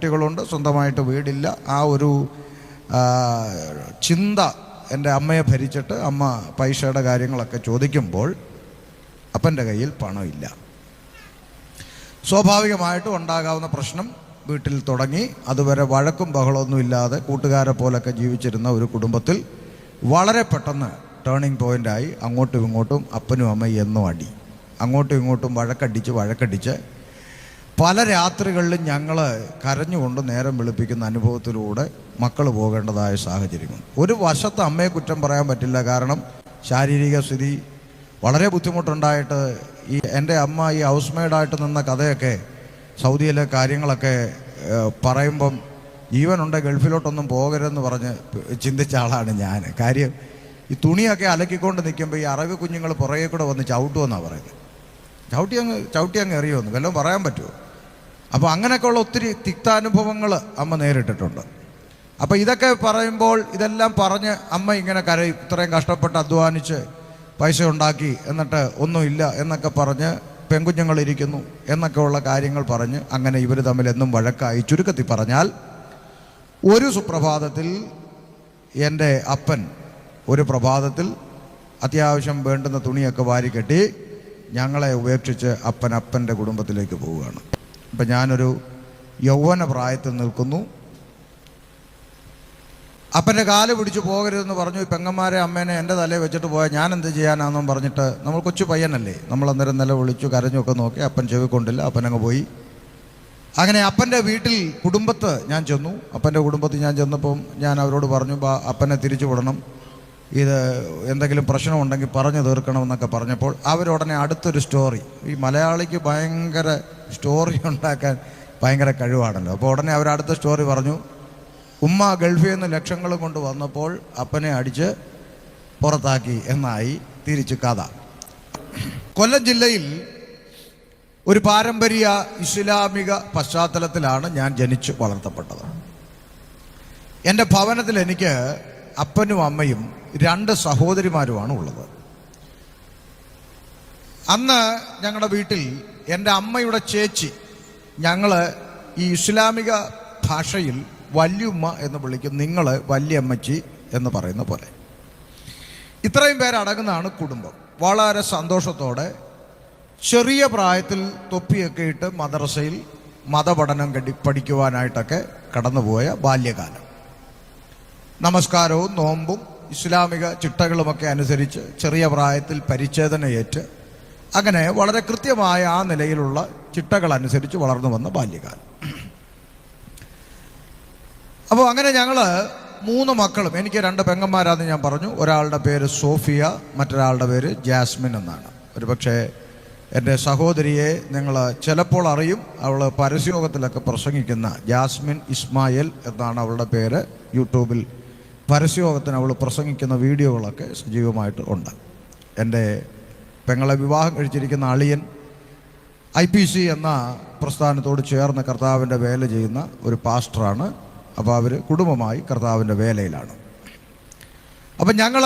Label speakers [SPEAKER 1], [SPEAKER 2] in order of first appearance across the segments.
[SPEAKER 1] കുട്ടികളുണ്ട്, സ്വന്തമായിട്ട് വീടില്ല. ആ ഒരു ചിന്ത എൻ്റെ അമ്മയെ ഭരിച്ചിട്ട് അമ്മ പൈസയുടെ കാര്യങ്ങളൊക്കെ ചോദിക്കുമ്പോൾ അപ്പൻ്റെ കയ്യിൽ പണമില്ല. സ്വാഭാവികമായിട്ടും ഉണ്ടാകാവുന്ന പ്രശ്നം വീട്ടിൽ തുടങ്ങി. അതുവരെ വഴക്കും ബഹളമൊന്നും ഇല്ലാതെ കൂട്ടുകാരെ പോലൊക്കെ ജീവിച്ചിരുന്ന ഒരു കുടുംബത്തിൽ വളരെ പെട്ടെന്ന് ടേണിംഗ് പോയിൻ്റായി. അങ്ങോട്ടും ഇങ്ങോട്ടും അപ്പനും അമ്മയും എന്നും അടി, അങ്ങോട്ടും ഇങ്ങോട്ടും വഴക്കടിച്ച് പല രാത്രികളിലും ഞങ്ങൾ കരഞ്ഞുകൊണ്ട് നേരം വെളുപ്പിക്കുന്ന അനുഭവത്തിലൂടെ മക്കൾ പോകേണ്ടതായ സാഹചര്യങ്ങൾ. ഒരു വശത്ത് അമ്മയെ കുറ്റം പറയാൻ പറ്റില്ല, കാരണം ശാരീരിക സ്ഥിതി വളരെ ബുദ്ധിമുട്ടുണ്ടായിട്ട് എൻ്റെ അമ്മ ഈ ഹൗസ് മെയ്ഡായിട്ട് നിന്ന കഥയൊക്കെ സൗദിയിലെ കാര്യങ്ങളൊക്കെ പറയുമ്പം ജീവനുണ്ട് ഗൾഫിലോട്ടൊന്നും പോകരുതെന്ന് പറഞ്ഞ് ചിന്തിച്ച ആളാണ് ഞാൻ. കാര്യം ഈ തുണിയൊക്കെ അലക്കിക്കൊണ്ട് നിൽക്കുമ്പോൾ ഈ അറബി കുഞ്ഞുങ്ങൾ പുറകെ കൂടെ വന്ന് ചവിട്ടുമെന്നാണ് പറയുന്നത്. ചവിട്ടി അങ്ങ് എറിയുമെന്ന് വല്ലതും പറയാൻ പറ്റുമോ? അപ്പോൾ അങ്ങനെയൊക്കെയുള്ള ഒത്തിരി തിക്താനുഭവങ്ങൾ അമ്മ നേരിട്ടിട്ടുണ്ട്. അപ്പോൾ ഇതൊക്കെ പറയുമ്പോൾ ഇതെല്ലാം പറഞ്ഞ് അമ്മ ഇങ്ങനെ കരയും. ഇത്രയും കഷ്ടപ്പെട്ട് അധ്വാനിച്ച് പൈസ ഉണ്ടാക്കി എന്നിട്ട് ഒന്നുമില്ല എന്നൊക്കെ പറഞ്ഞ് പെൺകുഞ്ഞുങ്ങളിരിക്കുന്നു എന്നൊക്കെയുള്ള കാര്യങ്ങൾ പറഞ്ഞ് അങ്ങനെ ഇവർ തമ്മിൽ എന്നും വഴക്കായി. ചുരുക്കത്തിൽ പറഞ്ഞാൽ ഒരു സുപ്രഭാതത്തിൽ എൻ്റെ അപ്പൻ ഒരു പ്രഭാതത്തിൽ അത്യാവശ്യം വേണ്ടുന്ന തുണിയൊക്കെ വാരിക്കെട്ടി ഞങ്ങളെ ഉപേക്ഷിച്ച് അപ്പൻ്റെ കുടുംബത്തിലേക്ക് പോവുകയാണ്. ഇപ്പം ഞാനൊരു യൗവന പ്രായത്തിൽ നിൽക്കുന്നു. അപ്പൻ്റെ കാല് പിടിച്ച് പോകരുതെന്ന് പറഞ്ഞു. പെങ്ങന്മാരെ അമ്മേനെ എൻ്റെ തലയിൽ വെച്ചിട്ട് പോയാൽ ഞാൻ എന്ത് ചെയ്യാനാണെന്നും പറഞ്ഞിട്ട്, നമ്മൾ കൊച്ചു പയ്യനല്ലേ, നമ്മളന്നേരം നില വിളിച്ചു കരഞ്ഞൊക്കെ നോക്കി. അപ്പൻ ചെവിക്കൊണ്ടില്ല, അപ്പനങ്ങ് പോയി. അങ്ങനെ അപ്പൻ്റെ വീട്ടിൽ കുടുംബത്ത് ഞാൻ ചെന്നു. അപ്പൻ്റെ കുടുംബത്തിൽ ഞാൻ ചെന്നപ്പം ഞാൻ അവരോട് പറഞ്ഞു, അപ്പനെ തിരിച്ചു വിടണം, ഇത് എന്തെങ്കിലും പ്രശ്നമുണ്ടെങ്കിൽ പറഞ്ഞു തീർക്കണമെന്നൊക്കെ പറഞ്ഞപ്പോൾ അവരുടനെ അടുത്തൊരു സ്റ്റോറി, ഈ മലയാളിക്ക് ഭയങ്കര സ്റ്റോറി ഉണ്ടാക്കാൻ ഭയങ്കര കഴിവാണല്ലോ. അപ്പോൾ ഉടനെ അവരടുത്ത സ്റ്റോറി പറഞ്ഞു. ഉമ്മ ഗൾഫിൽ നിന്ന് ലക്ഷങ്ങൾ കൊണ്ട് വന്നപ്പോൾ അപ്പനെ അടിച്ച് പുറത്താക്കി എന്നായി തിരിച്ച് കഥ. കൊല്ലം ജില്ലയിൽ ഒരു പാരമ്പര്യ ഇസ്ലാമിക പശ്ചാത്തലത്തിലാണ് ഞാൻ ജനിച്ച് വളർത്തപ്പെട്ടത്. എൻ്റെ ഭവനത്തിൽ എനിക്ക് അപ്പനും അമ്മയും 2 സഹോദരിമാരുമാണ് ഉള്ളത്. അന്ന് ഞങ്ങളുടെ വീട്ടിൽ എൻ്റെ അമ്മയുടെ ചേച്ചി, ഞങ്ങൾ ഈ ഇസ്ലാമിക ഭാഷയിൽ വല്യുമ്മ എന്ന് വിളിക്കും, നിങ്ങൾ വല്യമ്മച്ചി എന്ന് പറയുന്ന പോലെ. ഇത്രയും പേരടങ്ങുന്നതാണ് കുടുംബം. വളരെ സന്തോഷത്തോടെ ചെറിയ പ്രായത്തിൽ തൊപ്പിയൊക്കെ ഇട്ട് മദ്രസയിൽ മതപഠനം പഠിക്കുവാനായിട്ടൊക്കെ കടന്നുപോയ ബാല്യകാലം. നമസ്കാരവും നോമ്പും ഇസ്ലാമിക ചിട്ടകളുമൊക്കെ അനുസരിച്ച് ചെറിയ പ്രായത്തിൽ പരിച്ഛേദനയേറ്റ് അങ്ങനെ വളരെ കൃത്യമായ ആ നിലയിലുള്ള ചിട്ടകൾ അനുസരിച്ച് വളർന്നു വന്ന ബാല്യകാലം. അപ്പോൾ അങ്ങനെ ഞങ്ങൾ 3 മക്കളും, എനിക്ക് 2 പെങ്ങന്മാരാണെന്ന് ഞാൻ പറഞ്ഞു. ഒരാളുടെ പേര് സോഫിയ, മറ്റൊരാളുടെ പേര് ജാസ്മിൻ എന്നാണ്. ഒരു പക്ഷേ എൻ്റെ സഹോദരിയെ നിങ്ങൾ ചിലപ്പോൾ അറിയും. അവൾ പരസ്യയോഗത്തിലൊക്കെ പ്രസംഗിക്കുന്ന ജാസ്മിൻ ഇസ്മായിൽ എന്നാണ് അവളുടെ പേര്. യൂട്യൂബിൽ പരസ്യയോഗത്തിന് അവൾ പ്രസംഗിക്കുന്ന വീഡിയോകളൊക്കെ സജീവമായിട്ട് ഉണ്ട്. എൻ്റെ പെങ്ങളെ വിവാഹം കഴിച്ചിരിക്കുന്ന അളിയൻ IPC എന്ന പ്രസ്ഥാനത്തോട് ചേർന്ന് കർത്താവിൻ്റെ വേല ചെയ്യുന്ന ഒരു പാസ്റ്ററാണ്. അപ്പോൾ അവർ കുടുംബമായി കർത്താവിൻ്റെ വേലയിലാണ്. അപ്പം ഞങ്ങൾ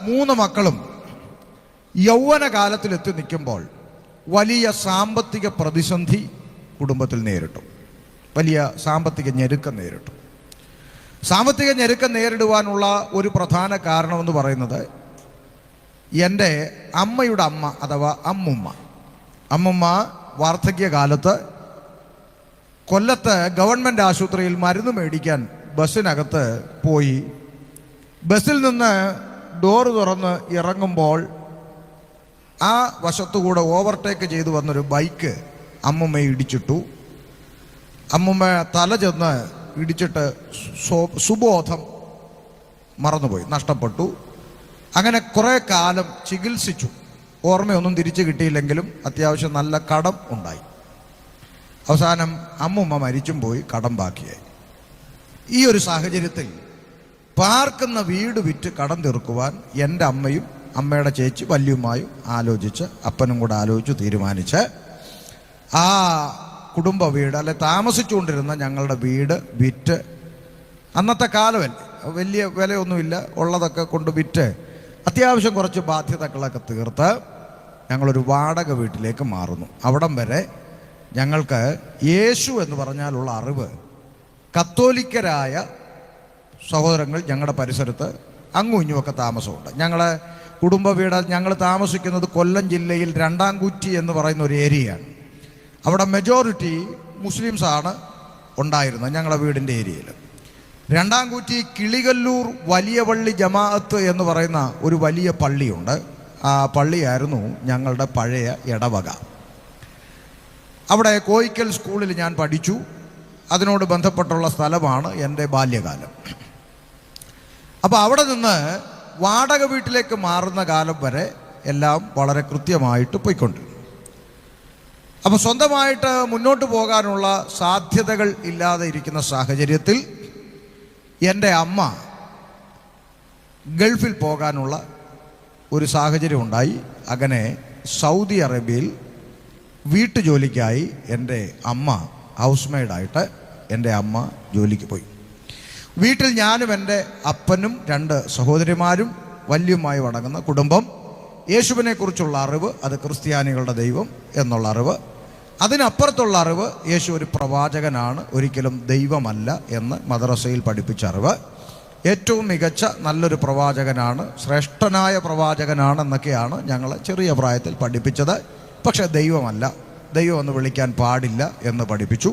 [SPEAKER 1] 3 മക്കളും യൗവന കാലത്തിലെത്തി നിൽക്കുമ്പോൾ വലിയ സാമ്പത്തിക പ്രതിസന്ധി കുടുംബത്തിൽ നേരിട്ടു. വലിയ സാമ്പത്തിക ഞെരുക്കം നേരിട്ടു. സാമ്പത്തിക ഞെരുക്കം നേരിടുവാനുള്ള ഒരു പ്രധാന കാരണമെന്ന് പറയുന്നത് എൻ്റെ അമ്മയുടെ അമ്മ അഥവാ അമ്മുമ്മ വാർദ്ധക്യകാലത്ത് കൊല്ലത്ത് ഗവൺമെൻറ് ആശുപത്രിയിൽ മരുന്ന് മേടിക്കാൻ ബസ്സിനകത്ത് പോയി. ബസ്സിൽ നിന്ന് ഡോറ് തുറന്ന് ഇറങ്ങുമ്പോൾ ആ വശത്തുകൂടെ ഓവർടേക്ക് ചെയ്തു വന്നൊരു ബൈക്ക് അമ്മുമ്മയെ ഇടിച്ചിട്ടു. അമ്മുമ്മ തല ചെന്ന് ഇടിച്ചിട്ട് സുബോധം മറന്നുപോയി, നഷ്ടപ്പെട്ടു. അങ്ങനെ കുറേ കാലം ചികിത്സിച്ചു. ഓർമ്മയൊന്നും തിരിച്ചു കിട്ടിയില്ലെങ്കിലും അത്യാവശ്യം നല്ല കടം ഉണ്ടായി. അവസാനം അമ്മുമ്മ മരിച്ചും പോയി, കടം ബാക്കിയായി. ഈ ഒരു സാഹചര്യത്തിൽ പാർക്കുന്ന വീട് വിറ്റ് കടം തീർക്കുവാൻ എൻ്റെ അമ്മയും അമ്മയുടെ ചേച്ചി വല്യുമ്മായും ആലോചിച്ച്, അപ്പനും കൂടെ ആലോചിച്ച് തീരുമാനിച്ച് ആ കുടുംബ വീട്, അല്ലെ താമസിച്ചുകൊണ്ടിരുന്ന ഞങ്ങളുടെ വീട് വിറ്റ്, അന്നത്തെ കാലമല്ലേ, വലിയ വിലയൊന്നുമില്ല, ഉള്ളതൊക്കെ കൊണ്ട് വിറ്റ് അത്യാവശ്യം കുറച്ച് ബാധ്യതകളൊക്കെ തീർത്ത് ഞങ്ങളൊരു വാടക വീട്ടിലേക്ക് മാറുന്നു. അവിടം വരെ ഞങ്ങൾക്ക് യേശു എന്ന് പറഞ്ഞാലുള്ള അറിവ് കത്തോലിക്കരായ സഹോദരങ്ങൾ ഞങ്ങളുടെ പരിസരത്ത് അങ്ങും ഇങ്ങുമൊക്കെ താമസമുണ്ട്. ഞങ്ങളെ കുടുംബ വീട്, ഞങ്ങൾ താമസിക്കുന്നത് കൊല്ലം ജില്ലയിൽ രണ്ടാംകുറ്റി എന്ന് പറയുന്ന ഒരു ഏരിയയാണ്. അവിടെ മെജോറിറ്റി മുസ്ലിംസാണ് ഉണ്ടായിരുന്നത് ഞങ്ങളുടെ വീടിൻ്റെ ഏരിയയിൽ. രണ്ടാംകുറ്റി കിളികല്ലൂർ വലിയ പള്ളി ജമാഅത്ത് എന്ന് പറയുന്ന ഒരു വലിയ പള്ളിയുണ്ട്. ആ പള്ളിയായിരുന്നു ഞങ്ങളുടെ പഴയ ഇടവക. അവിടെ കോയിക്കൽ സ്കൂളിൽ ഞാൻ പഠിച്ചു. അതിനോട് ബന്ധപ്പെട്ടുള്ള സ്ഥലമാണ് എൻ്റെ ബാല്യകാലം. അപ്പോൾ അവിടെ നിന്ന് വാടക വീട്ടിലേക്ക് മാറുന്ന കാലം വരെ എല്ലാം വളരെ കൃത്യമായിട്ട് പോയിക്കൊണ്ടിരുന്നു. അപ്പോൾ സ്വന്തമായിട്ട് മുന്നോട്ട് പോകാനുള്ള സാധ്യതകൾ ഇല്ലാതെ ഇരിക്കുന്ന സാഹചര്യത്തിൽ എൻ്റെ അമ്മ ഗൾഫിൽ പോകാനുള്ള ഒരു സാഹചര്യം ഉണ്ടായി. അങ്ങനെ സൗദി അറേബ്യയിൽ വീട്ടുജോലിക്കായി എൻ്റെ അമ്മ ഹൗസ് മെയ്ഡായിട്ട് എൻ്റെ അമ്മ ജോലിക്ക് പോയി. വീട്ടിൽ ഞാനും എൻ്റെ അപ്പനും 2 സഹോദരിമാരും വല്യമായി അടങ്ങുന്ന കുടുംബം. യേശുവിനെ കുറിച്ചുള്ള അറിവ്, അത് ക്രിസ്ത്യാനികളുടെ ദൈവം എന്നുള്ള അറിവ്. അതിനപ്പുറത്തുള്ള അറിവ്, യേശു ഒരു പ്രവാചകനാണ്, ഒരിക്കലും ദൈവമല്ല എന്ന് മദ്രസയിൽ പഠിപ്പിച്ച അറിവ്. ഏറ്റവും മികച്ച നല്ലൊരു പ്രവാചകനാണ്, ശ്രേഷ്ഠനായ പ്രവാചകനാണെന്നൊക്കെയാണ് ഞങ്ങളെ ചെറിയ പ്രായത്തിൽ പഠിപ്പിച്ചത്. പക്ഷേ ദൈവമല്ല, ദൈവം എന്ന് വിളിക്കാൻ പാടില്ല എന്ന് പഠിപ്പിച്ചു.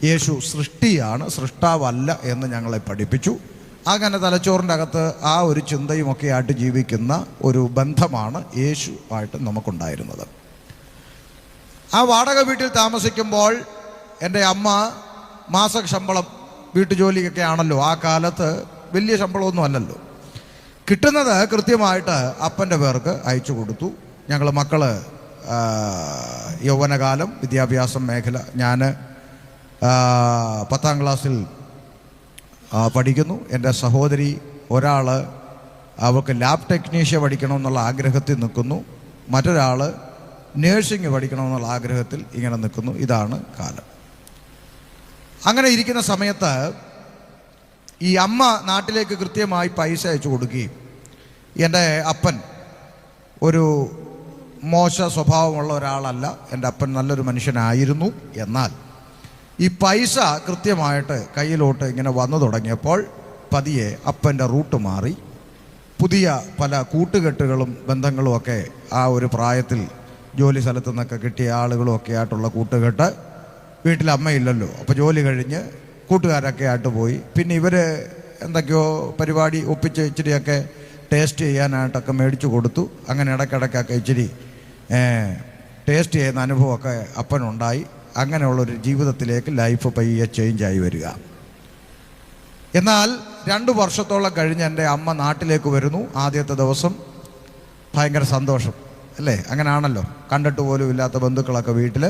[SPEAKER 1] യേശു സൃഷ്ടിയാണ്, സൃഷ്ടാവല്ല എന്ന് ഞങ്ങളെ പഠിപ്പിച്ചു. അങ്ങനെ തലച്ചോറിൻ്റെ അകത്ത് ആ ഒരു ചിന്തയുമൊക്കെ ആയിട്ട് ജീവിക്കുന്ന ഒരു ബന്ധമാണ് യേശുവായിട്ട് നമുക്കുണ്ടായിരുന്നത്. ആ വാടക വീട്ടിൽ താമസിക്കുമ്പോൾ എൻ്റെ അമ്മ മാസ ശമ്പളം, വീട്ടുജോലിയൊക്കെ ആണല്ലോ, ആ കാലത്ത് വലിയ ശമ്പളമൊന്നും അല്ലല്ലോ, കിട്ടുന്നത് കൃത്യമായിട്ട് അപ്പൻ്റെ പേർക്ക് അയച്ചു കൊടുത്തു. ഞങ്ങൾ മക്കൾ യൗവനകാലം, വിദ്യാഭ്യാസം മേഖല, ഞാൻ 10ാം ക്ലാസ്സിൽ പഠിക്കുന്നു. എൻ്റെ സഹോദരി ഒരാൾ അവൾക്ക് ലാബ് ടെക്നീഷ്യ പഠിക്കണമെന്നുള്ള ആഗ്രഹത്തിൽ നിൽക്കുന്നു, മറ്റൊരാൾ നേഴ്സിംഗ് പഠിക്കണമെന്നുള്ള ആഗ്രഹത്തിൽ ഇങ്ങനെ നിൽക്കുന്നു. ഇതാണ് കാലം. അങ്ങനെ ഇരിക്കുന്ന സമയത്ത് ഈ അമ്മ നാട്ടിലേക്ക് കൃത്യമായി പൈസ അയച്ചു കൊടുക്കുകയും, എൻ്റെ അപ്പൻ ഒരു മോശ സ്വഭാവമുള്ള ഒരാളല്ല, എൻ്റെ അപ്പൻ നല്ലൊരു മനുഷ്യനായിരുന്നു. എന്നാൽ ഈ പൈസ കൃത്യമായിട്ട് കയ്യിലോട്ട് ഇങ്ങനെ വന്നു തുടങ്ങിയപ്പോൾ പതിയെ അപ്പൻ്റെ റൂട്ട് മാറി. പുതിയ പല കൂട്ടുകെട്ടുകളും ബന്ധങ്ങളും ഒക്കെ ആ ഒരു പ്രായത്തിൽ ജോലി സ്ഥലത്തു നിന്നൊക്കെ കിട്ടിയ ആളുകളും ഒക്കെ ആയിട്ടുള്ള കൂട്ടുകെട്ട്. വീട്ടിൽ അമ്മയില്ലല്ലോ, അപ്പോൾ ജോലി കഴിഞ്ഞ് കൂട്ടുകാരൊക്കെ ആയിട്ട് പോയി. പിന്നെ ഇവർ എന്തൊക്കെയോ പരിപാടി ഒപ്പിച്ച് ഇച്ചിരിയൊക്കെ ടേസ്റ്റ് ചെയ്യാനായിട്ടൊക്കെ മേടിച്ചു കൊടുത്തു. അങ്ങനെ ഇടയ്ക്കിടയ്ക്കൊക്കെ ഇച്ചിരി ടേസ്റ്റ് ചെയ്യുന്ന അനുഭവമൊക്കെ അപ്പനുണ്ടായി. അങ്ങനെയുള്ളൊരു ജീവിതത്തിലേക്ക് ലൈഫ് പയ്യെ ചേഞ്ചായി വരിക. എന്നാൽ 2 വർഷത്തോളം കഴിഞ്ഞ് എൻ്റെ അമ്മ നാട്ടിലേക്ക് വരുന്നു. ആദ്യത്തെ ദിവസം ഭയങ്കര സന്തോഷം അല്ലേ, അങ്ങനെയാണല്ലോ. കണ്ടിട്ട് പോലും ഇല്ലാത്ത ബന്ധുക്കളൊക്കെ വീട്ടിൽ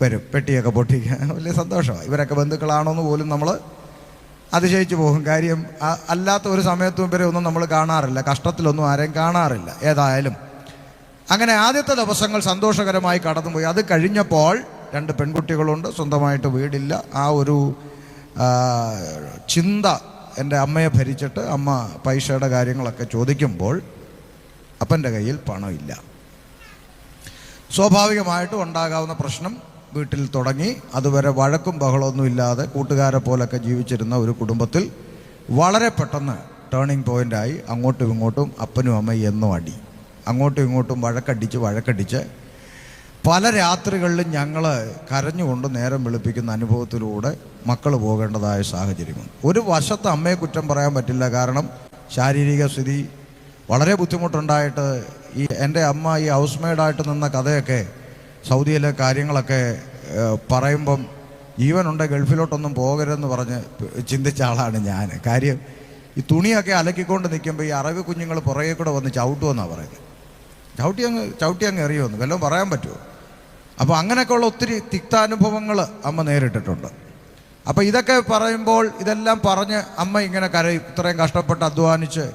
[SPEAKER 1] വരും, പെട്ടിയൊക്കെ പൊട്ടിക്കുക, വലിയ സന്തോഷമാണ്. ഇവരൊക്കെ ബന്ധുക്കളാണോന്ന് പോലും നമ്മൾ അതിശയിച്ചു പോകും. കാര്യം അല്ലാത്ത ഒരു സമയത്തും ഇവരെ ഒന്നും നമ്മൾ കാണാറില്ല, കഷ്ടത്തിലൊന്നും ആരെയും കാണാറില്ല. ഏതായാലും അങ്ങനെ ആദ്യത്തെ ദിവസങ്ങൾ സന്തോഷകരമായി കടന്നുപോയി. അത് കഴിഞ്ഞപ്പോൾ 2 പെൺകുട്ടികളുണ്ട്, സ്വന്തമായിട്ട് വീടില്ല. ആ ഒരു ചിന്ത എൻ്റെ അമ്മയെ ഭരിച്ചിട്ട് അമ്മ പൈസയുടെ കാര്യങ്ങളൊക്കെ ചോദിക്കുമ്പോൾ അപ്പൻ്റെ കയ്യിൽ പണമില്ല. സ്വാഭാവികമായിട്ടും ഉണ്ടാകാവുന്ന പ്രശ്നം വീട്ടിൽ തുടങ്ങി. അതുവരെ വഴക്കും ബഹളമൊന്നും ഇല്ലാതെ കൂട്ടുകാരെ പോലൊക്കെ ജീവിച്ചിരുന്ന ഒരു കുടുംബത്തിൽ വളരെ പെട്ടെന്ന് ടേണിംഗ് പോയിൻ്റായി. അങ്ങോട്ടും ഇങ്ങോട്ടും അപ്പനും അമ്മയും എന്നും അടി, അങ്ങോട്ടും ഇങ്ങോട്ടും വഴക്കടിച്ച് പല രാത്രികളിലും ഞങ്ങൾ കരഞ്ഞുകൊണ്ട് നേരം വെളുപ്പിക്കുന്ന അനുഭവത്തിലൂടെ മക്കൾ പോകേണ്ടതായ സാഹചര്യമുണ്ട്. ഒരു വശത്ത് അമ്മയെ കുറ്റം പറയാൻ പറ്റില്ല, കാരണം ശാരീരിക സ്ഥിതി വളരെ ബുദ്ധിമുട്ടുണ്ടായിട്ട് എൻ്റെ അമ്മ ഈ ഹൗസ് മെയ്ഡായിട്ട് നിന്ന കഥയൊക്കെ, സൗദിയിലെ കാര്യങ്ങളൊക്കെ പറയുമ്പം ജീവനുണ്ട് ഗൾഫിലോട്ടൊന്നും പോകരുതെന്ന് പറഞ്ഞ് ചിന്തിച്ച ആളാണ് ഞാൻ. കാര്യം ഈ തുണിയൊക്കെ അലക്കിക്കൊണ്ട് നിൽക്കുമ്പോൾ ഈ അറബി കുഞ്ഞുങ്ങൾ പുറകെ കൂടെ വന്ന് ചവിട്ടുമെന്നാണ് പറയുന്നത്. ചവിട്ടി അങ്ങ് എറിയുമെന്ന് വല്ലതും പറയാൻ പറ്റുമോ? അപ്പോൾ അങ്ങനെയൊക്കെയുള്ള ഒത്തിരി തിക്താനുഭവങ്ങൾ അമ്മ നേരിട്ടിട്ടുണ്ട്. അപ്പോൾ ഇതൊക്കെ പറയുമ്പോൾ ഇതെല്ലാം പറഞ്ഞ് അമ്മ ഇങ്ങനെ കരയും. ഇത്രയും കഷ്ടപ്പെട്ട് അധ്വാനിച്ച്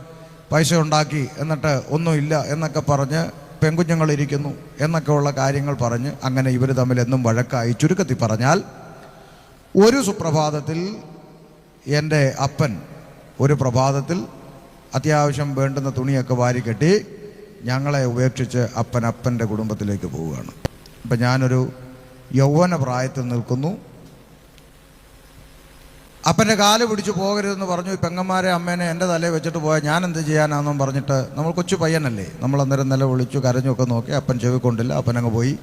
[SPEAKER 1] പൈസ ഉണ്ടാക്കി എന്നിട്ട് ഒന്നുമില്ല എന്നൊക്കെ പറഞ്ഞ് പെൺകുഞ്ഞുങ്ങളിരിക്കുന്നു എന്നൊക്കെയുള്ള കാര്യങ്ങൾ പറഞ്ഞ് അങ്ങനെ ഇവർ തമ്മിൽ എന്നും വഴക്കായി. ചുരുക്കത്തിൽ പറഞ്ഞാൽ ഒരു സുപ്രഭാതത്തിൽ എൻ്റെ അപ്പൻ ഒരു പ്രഭാതത്തിൽ അത്യാവശ്യം വേണ്ടുന്ന തുണിയൊക്കെ വാരിക്കെട്ടി ഞങ്ങളെ ഉപേക്ഷിച്ച് അപ്പൻ്റെ കുടുംബത്തിലേക്ക് പോവുകയാണ്. അപ്പം ഞാനൊരു യൗവന പ്രായത്തിൽ നിൽക്കുന്നു. അപ്പൻ്റെ കാല് പിടിച്ച് പോകരുതെന്ന് പറഞ്ഞു. ഈ പെങ്ങന്മാരെ അമ്മേനെ എൻ്റെ തലയിൽ വെച്ചിട്ട് പോയാൽ ഞാൻ എന്ത് ചെയ്യാനാണെന്നും പറഞ്ഞിട്ട്, നമ്മൾ കൊച്ചു പയ്യനല്ലേ, നമ്മൾ അന്നേരം നില വിളിച്ചു കരഞ്ഞൊക്കെ നോക്കി. അപ്പൻ ചെവിക്കൊണ്ടില്ല, അപ്പനങ്ങ് പോയി.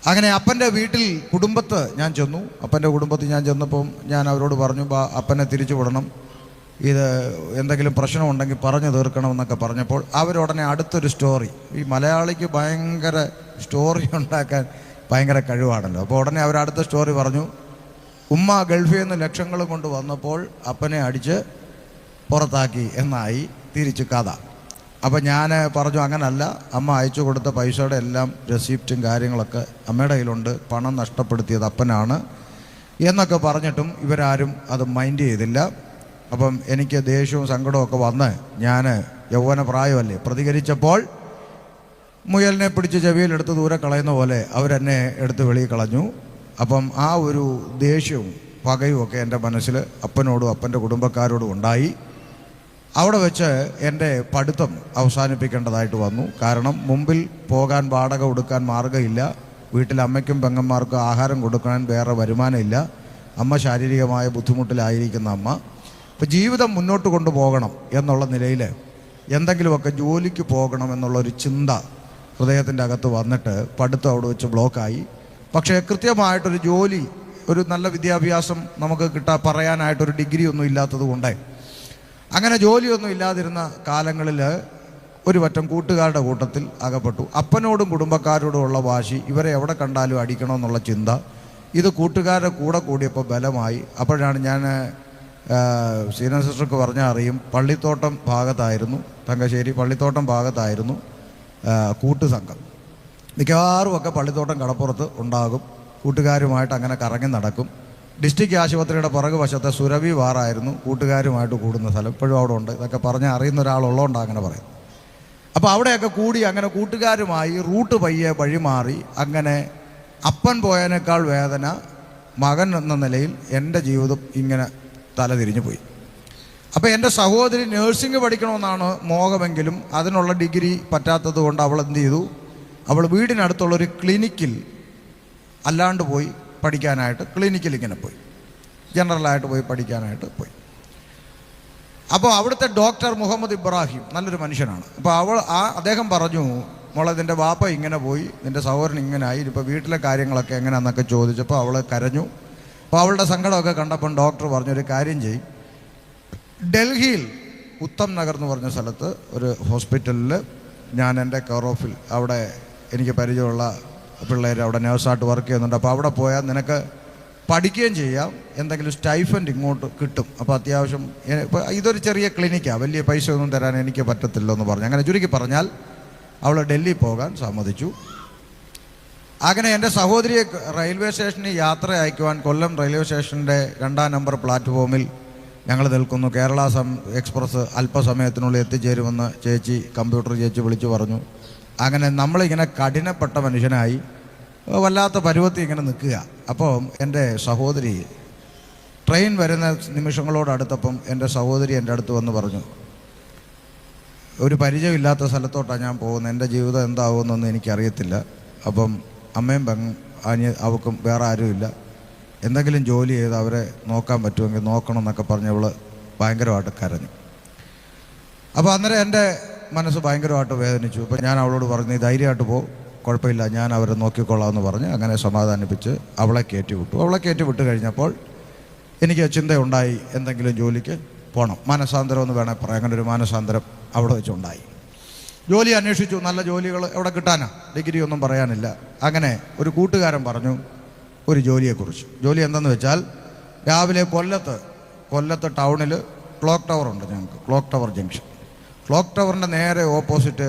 [SPEAKER 1] അങ്ങനെ അപ്പൻ്റെ വീട്ടിൽ കുടുംബത്ത് ഞാൻ ചെന്നു. അപ്പൻ്റെ കുടുംബത്തിൽ ഞാൻ ചെന്നപ്പം ഞാൻ അവരോട് പറഞ്ഞു, അപ്പനെ തിരിച്ചു വിടണം, ഇത് എന്തെങ്കിലും പ്രശ്നമുണ്ടെങ്കിൽ പറഞ്ഞു തീർക്കണമെന്നൊക്കെ പറഞ്ഞപ്പോൾ അവരുടനെ അടുത്തൊരു സ്റ്റോറി, ഈ മലയാളിക്ക് ഭയങ്കര സ്റ്റോറി ഉണ്ടാക്കാൻ ഭയങ്കര കഴിവാണല്ലോ. അപ്പോൾ ഉടനെ അവരടുത്ത സ്റ്റോറി പറഞ്ഞു. ഉമ്മ ഗൾഫിൽ നിന്ന് ലക്ഷങ്ങളും കൊണ്ട് വന്നപ്പോൾ അപ്പനെ അടിച്ച് പുറത്താക്കി എന്നായി തിരിച്ച് കഥ. അപ്പം ഞാൻ പറഞ്ഞു, അങ്ങനല്ല, അമ്മ അയച്ചു കൊടുത്ത പൈസയുടെ എല്ലാം റെസിപ്റ്റും കാര്യങ്ങളൊക്കെ അമ്മയുടെ കയ്യിലുണ്ട്, പണം നഷ്ടപ്പെടുത്തിയത് അപ്പനാണ് എന്നൊക്കെ പറഞ്ഞിട്ടും ഇവരാരും അത് മൈൻഡ് ചെയ്തില്ല. അപ്പം എനിക്ക് ദേഷ്യവും സങ്കടവും ഒക്കെ വന്ന് ഞാൻ യൗവന പ്രായമല്ലേ പ്രതികരിച്ചപ്പോൾ മുയലിനെ പിടിച്ച് ചെവിയിലെടുത്ത് ദൂരെ കളയുന്ന പോലെ അവരെന്നെ എടുത്ത് വെളിയിൽ കളഞ്ഞു. അപ്പം ആ ഒരു ദേഷ്യവും പകയും ഒക്കെ എൻ്റെ മനസ്സിൽ അപ്പനോടും അപ്പൻ്റെ കുടുംബക്കാരോടും ഉണ്ടായി. അവിടെ വെച്ച് എൻ്റെ പഠിത്തം അവസാനിപ്പിക്കേണ്ടതായിട്ട് വന്നു. കാരണം മുമ്പിൽ പോകാൻ വാടക കൊടുക്കാൻ മാർഗ്ഗമില്ല, വീട്ടിൽ അമ്മയ്ക്കും പെങ്ങന്മാർക്കും ആഹാരം കൊടുക്കാൻ വേറെ വരുമാനമില്ല, അമ്മ ശാരീരികമായ ബുദ്ധിമുട്ടിലായിരിക്കുന്ന അമ്മ. അപ്പോൾ ജീവിതം മുന്നോട്ട് കൊണ്ടുപോകണം എന്നുള്ള നിലയിൽ എന്തെങ്കിലുമൊക്കെ ജോലിക്ക് പോകണം എന്നുള്ളൊരു ചിന്ത ഹൃദയത്തിൻ്റെ അകത്ത് വന്നിട്ട് പഠിത്തം അവിടെ വെച്ച് ബ്ലോക്കായി. പക്ഷേ കൃത്യമായിട്ടൊരു ജോലി, ഒരു നല്ല വിദ്യാഭ്യാസം നമുക്ക് പറയാനായിട്ടൊരു ഡിഗ്രി ഒന്നും ഇല്ലാത്തത് കൊണ്ട് അങ്ങനെ ജോലിയൊന്നും ഇല്ലാതിരുന്ന കാലങ്ങളിൽ ഒരു പറ്റം കൂട്ടുകാരുടെ കൂട്ടത്തിൽ അകപ്പെട്ടു. അപ്പനോടും കുടുംബക്കാരോടും ഉള്ള വാശി, ഇവരെ എവിടെ കണ്ടാലും അടിക്കണമെന്നുള്ള ചിന്ത, ഇത് കൂട്ടുകാരുടെ കൂടെ കൂടിയപ്പോൾ ബലമായി. അപ്പോഴാണ് ഞാൻ സീന സിസ്റ്റർക്ക് പറഞ്ഞാൽ അറിയും, പള്ളിത്തോട്ടം ഭാഗത്തായിരുന്നു, തങ്കശ്ശേരി പള്ളിത്തോട്ടം ഭാഗത്തായിരുന്നു കൂട്ടുസംഘം. മിക്കവാറും ഒക്കെ പള്ളിത്തോട്ടം കടപ്പുറത്ത് ഉണ്ടാകും, കൂട്ടുകാരുമായിട്ട് അങ്ങനെ കറങ്ങി നടക്കും. ഡിസ്ട്രിക്ട് ആശുപത്രിയുടെ പുറകു വശത്തെ സുരഭി ബാറായിരുന്നു കൂട്ടുകാരുമായിട്ട് കൂടുന്ന സ്ഥലം, ഇപ്പോഴും അവിടെ ഉണ്ട്. ഇതൊക്കെ പറഞ്ഞാൽ അറിയുന്ന ഒരാളുള്ളതുകൊണ്ടാണ് അങ്ങനെ പറയും. അപ്പോൾ അവിടെയൊക്കെ കൂടി അങ്ങനെ കൂട്ടുകാരുമായി റൂട്ട് പയ്യെ വഴിമാറി. അങ്ങനെ അപ്പൻ പോയതിനേക്കാൾ വേദന മകൻ എന്ന നിലയിൽ എൻ്റെ ജീവിതം ഇങ്ങനെ തലതിരിഞ്ഞു പോയി. അപ്പോൾ എൻ്റെ സഹോദരി നേഴ്സിംഗ് പഠിക്കണമെന്നാണ് മോഹമെങ്കിലും അതിനുള്ള ഡിഗ്രി പറ്റാത്തത് കൊണ്ട് അവൾ എന്ത് ചെയ്തു, അവൾ വീടിനടുത്തുള്ളൊരു ക്ലിനിക്കിൽ അല്ലാണ്ട് പോയി പഠിക്കാനായിട്ട്, ക്ലിനിക്കിൽ ഇങ്ങനെ പോയി, ജനറലായിട്ട് പോയി പഠിക്കാനായിട്ട് പോയി. അപ്പോൾ അവിടുത്തെ ഡോക്ടർ മുഹമ്മദ് ഇബ്രാഹിം നല്ലൊരു മനുഷ്യനാണ്. അപ്പോൾ അദ്ദേഹം പറഞ്ഞു, മോളെ നിൻ്റെ വാപ്പ ഇങ്ങനെ പോയി, നിൻ്റെ സഹോദരൻ ഇങ്ങനെ ആയി, ഇപ്പോൾ വീട്ടിലെ കാര്യങ്ങളൊക്കെ എങ്ങനെയാണെന്നൊക്കെ ചോദിച്ചപ്പോൾ അവൾ കരഞ്ഞു. അപ്പോൾ അവളുടെ സങ്കടമൊക്കെ കണ്ടപ്പം ഡോക്ടർ പറഞ്ഞൊരു കാര്യം ചെയ്യും, ഡൽഹിയിൽ ഉത്തം നഗർ എന്ന് പറഞ്ഞ സ്ഥലത്ത് ഒരു ഹോസ്പിറ്റലിൽ ഞാൻ എൻ്റെ കെയർ ഓഫിൽ, അവിടെ എനിക്ക് പരിചയമുള്ള പിള്ളേർ അവിടെ നേഴ്സായിട്ട് വർക്ക് ചെയ്യുന്നുണ്ട്. അപ്പോൾ അവിടെ പോയാൽ നിനക്ക് പഠിക്കുകയും ചെയ്യാം, എന്തെങ്കിലും സ്റ്റൈഫൻഡ് ഇങ്ങോട്ട് കിട്ടും. അപ്പോൾ അത്യാവശ്യം ഇപ്പോൾ ഇതൊരു ചെറിയ ക്ലിനിക്കാണ്, വലിയ പൈസ ഒന്നും തരാൻ എനിക്ക് പറ്റത്തില്ലെന്ന് പറഞ്ഞു. അങ്ങനെ ചുരുക്കി പറഞ്ഞാൽ അവൾ ഡൽഹി പോകാൻ സമ്മതിച്ചു. അങ്ങനെ എൻ്റെ സഹോദരിയെ റെയിൽവേ സ്റ്റേഷനിൽ യാത്ര അയക്കുവാൻ കൊല്ലം റെയിൽവേ സ്റ്റേഷൻ്റെ 2-ാം നമ്പർ പ്ലാറ്റ്ഫോമിൽ ഞങ്ങൾ നിൽക്കുന്നു. കേരള എക്സ്പ്രസ് അല്പസമയത്തിനുള്ളിൽ എത്തിച്ചേരുമെന്ന് കമ്പ്യൂട്ടർ ചേച്ചി വിളിച്ചു പറഞ്ഞു. അങ്ങനെ നമ്മളിങ്ങനെ കഠിനപ്പെട്ട മനുഷ്യനായി വല്ലാത്ത പരുവത്തിൽ ഇങ്ങനെ നിൽക്കുക. അപ്പോൾ എൻ്റെ സഹോദരി ട്രെയിൻ വരുന്ന നിമിഷങ്ങളോടടുത്തപ്പം എൻ്റെ സഹോദരി എൻ്റെ അടുത്ത് വന്ന് പറഞ്ഞു, ഒരു പരിചയമില്ലാത്ത സ്ഥലത്തോട്ടാണ് ഞാൻ പോകുന്നത്, എൻ്റെ ജീവിതം എന്താകുമെന്നൊന്നും എനിക്കറിയത്തില്ല, അപ്പം അമ്മയും അവൾക്കും വേറെ ആരുമില്ല, എന്തെങ്കിലും ജോലി ചെയ്ത് അവരെ നോക്കാൻ പറ്റുമെങ്കിൽ നോക്കണം എന്നൊക്കെ പറഞ്ഞവൾ ഭയങ്കരമായിട്ട് കരഞ്ഞു. അപ്പോൾ അന്നേരം എൻ്റെ മനസ്സ് ഭയങ്കരമായിട്ട് വേദനിച്ചു. അപ്പോൾ ഞാൻ അവളോട് പറഞ്ഞു, ധൈര്യമായിട്ട് പോ, കുഴപ്പമില്ല, ഞാൻ അവരെ നോക്കിക്കൊള്ളാമെന്ന് പറഞ്ഞ് അങ്ങനെ സമാധാനിപ്പിച്ച് അവളെ കയറ്റി വിട്ടു. അവളെ കയറ്റി വിട്ട് കഴിഞ്ഞപ്പോൾ എനിക്ക് ചിന്തയുണ്ടായി, എന്തെങ്കിലും ജോലിക്ക് പോകണം, മാനസാന്തരം എന്ന് വേണേൽ പറയാം. അങ്ങനെ ഒരു മാനസാന്തരം അവിടെ വെച്ചുണ്ടായി. ജോലി അന്വേഷിച്ചു, നല്ല ജോലികൾ എവിടെ കിട്ടാനാ, ഡിഗ്രി ഒന്നും പറയാനില്ല. അങ്ങനെ ഒരു കൂട്ടുകാരൻ പറഞ്ഞു ഒരു ജോലിയെക്കുറിച്ച്. ജോലി എന്തെന്ന് വെച്ചാൽ, രാവിലെ കൊല്ലത്ത് ടൗണിൽ ക്ലോക്ക് ടവർ ഉണ്ട് ഞങ്ങൾക്ക്, ക്ലോക്ക് ടവർ ജംഗ്ഷൻ. ക്ലോക്ക് ടവറിൻ്റെ നേരെ ഓപ്പോസിറ്റ്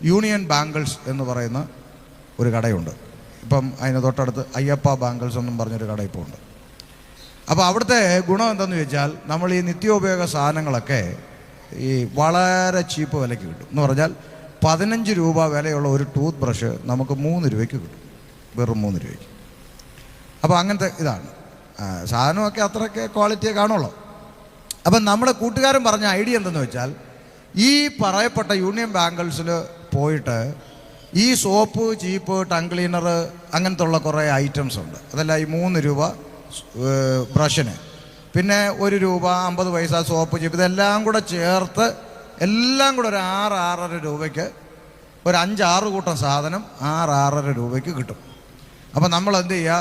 [SPEAKER 1] യൂണിയൻ ബാങ്കിൾസ് എന്ന് പറയുന്ന ഒരു കടയുണ്ട്. ഇപ്പം അതിന് തൊട്ടടുത്ത് അയ്യപ്പ ബാങ്കിൾസ് എന്നും പറഞ്ഞൊരു കട ഇപ്പോൾ ഉണ്ട്. അപ്പോൾ അവിടുത്തെ ഗുണം എന്തെന്ന് ചോദിച്ചാൽ, നമ്മൾ ഈ നിത്യോപയോഗ സാധനങ്ങളൊക്കെ ഈ വളരെ ചീപ്പ് വിലയ്ക്ക് കിട്ടും. എന്ന് പറഞ്ഞാൽ 15 രൂപ വിലയുള്ള ഒരു ടൂത്ത് ബ്രഷ് നമുക്ക് 3 രൂപയ്ക്ക് കിട്ടും, വെറും 3 രൂപയ്ക്ക്. അപ്പോൾ അങ്ങനത്തെ ഇതാണ് സാധനമൊക്കെ, അത്രയ്ക്ക് ക്വാളിറ്റിയെ കാണുള്ളൂ. അപ്പം നമ്മുടെ കൂട്ടുകാരൻ പറഞ്ഞ ഐഡിയ എന്തെന്ന് വെച്ചാൽ, ഈ പറയപ്പെട്ട യൂണിയൻ ബാങ്കിൾസിൽ പോയിട്ട് ഈ സോപ്പ്, ചീപ്പ്, ടങ് ക്ലീനർ, അങ്ങനത്തെ ഉള്ള കുറേ ഐറ്റംസ് ഉണ്ട്. അതല്ല ഈ 3 രൂപ ബ്രഷിന് പിന്നെ 1 രൂപ 50 പൈസ സോപ്പ് ചീപ്പ്, ഇതെല്ലാം കൂടെ ചേർത്ത് എല്ലാം കൂടെ ഒരു 6-6.5 രൂപയ്ക്ക് ഒരു 5-6 കൂട്ടം സാധനം 6-6.5 രൂപയ്ക്ക് കിട്ടും. അപ്പം നമ്മൾ എന്ത് ചെയ്യുക,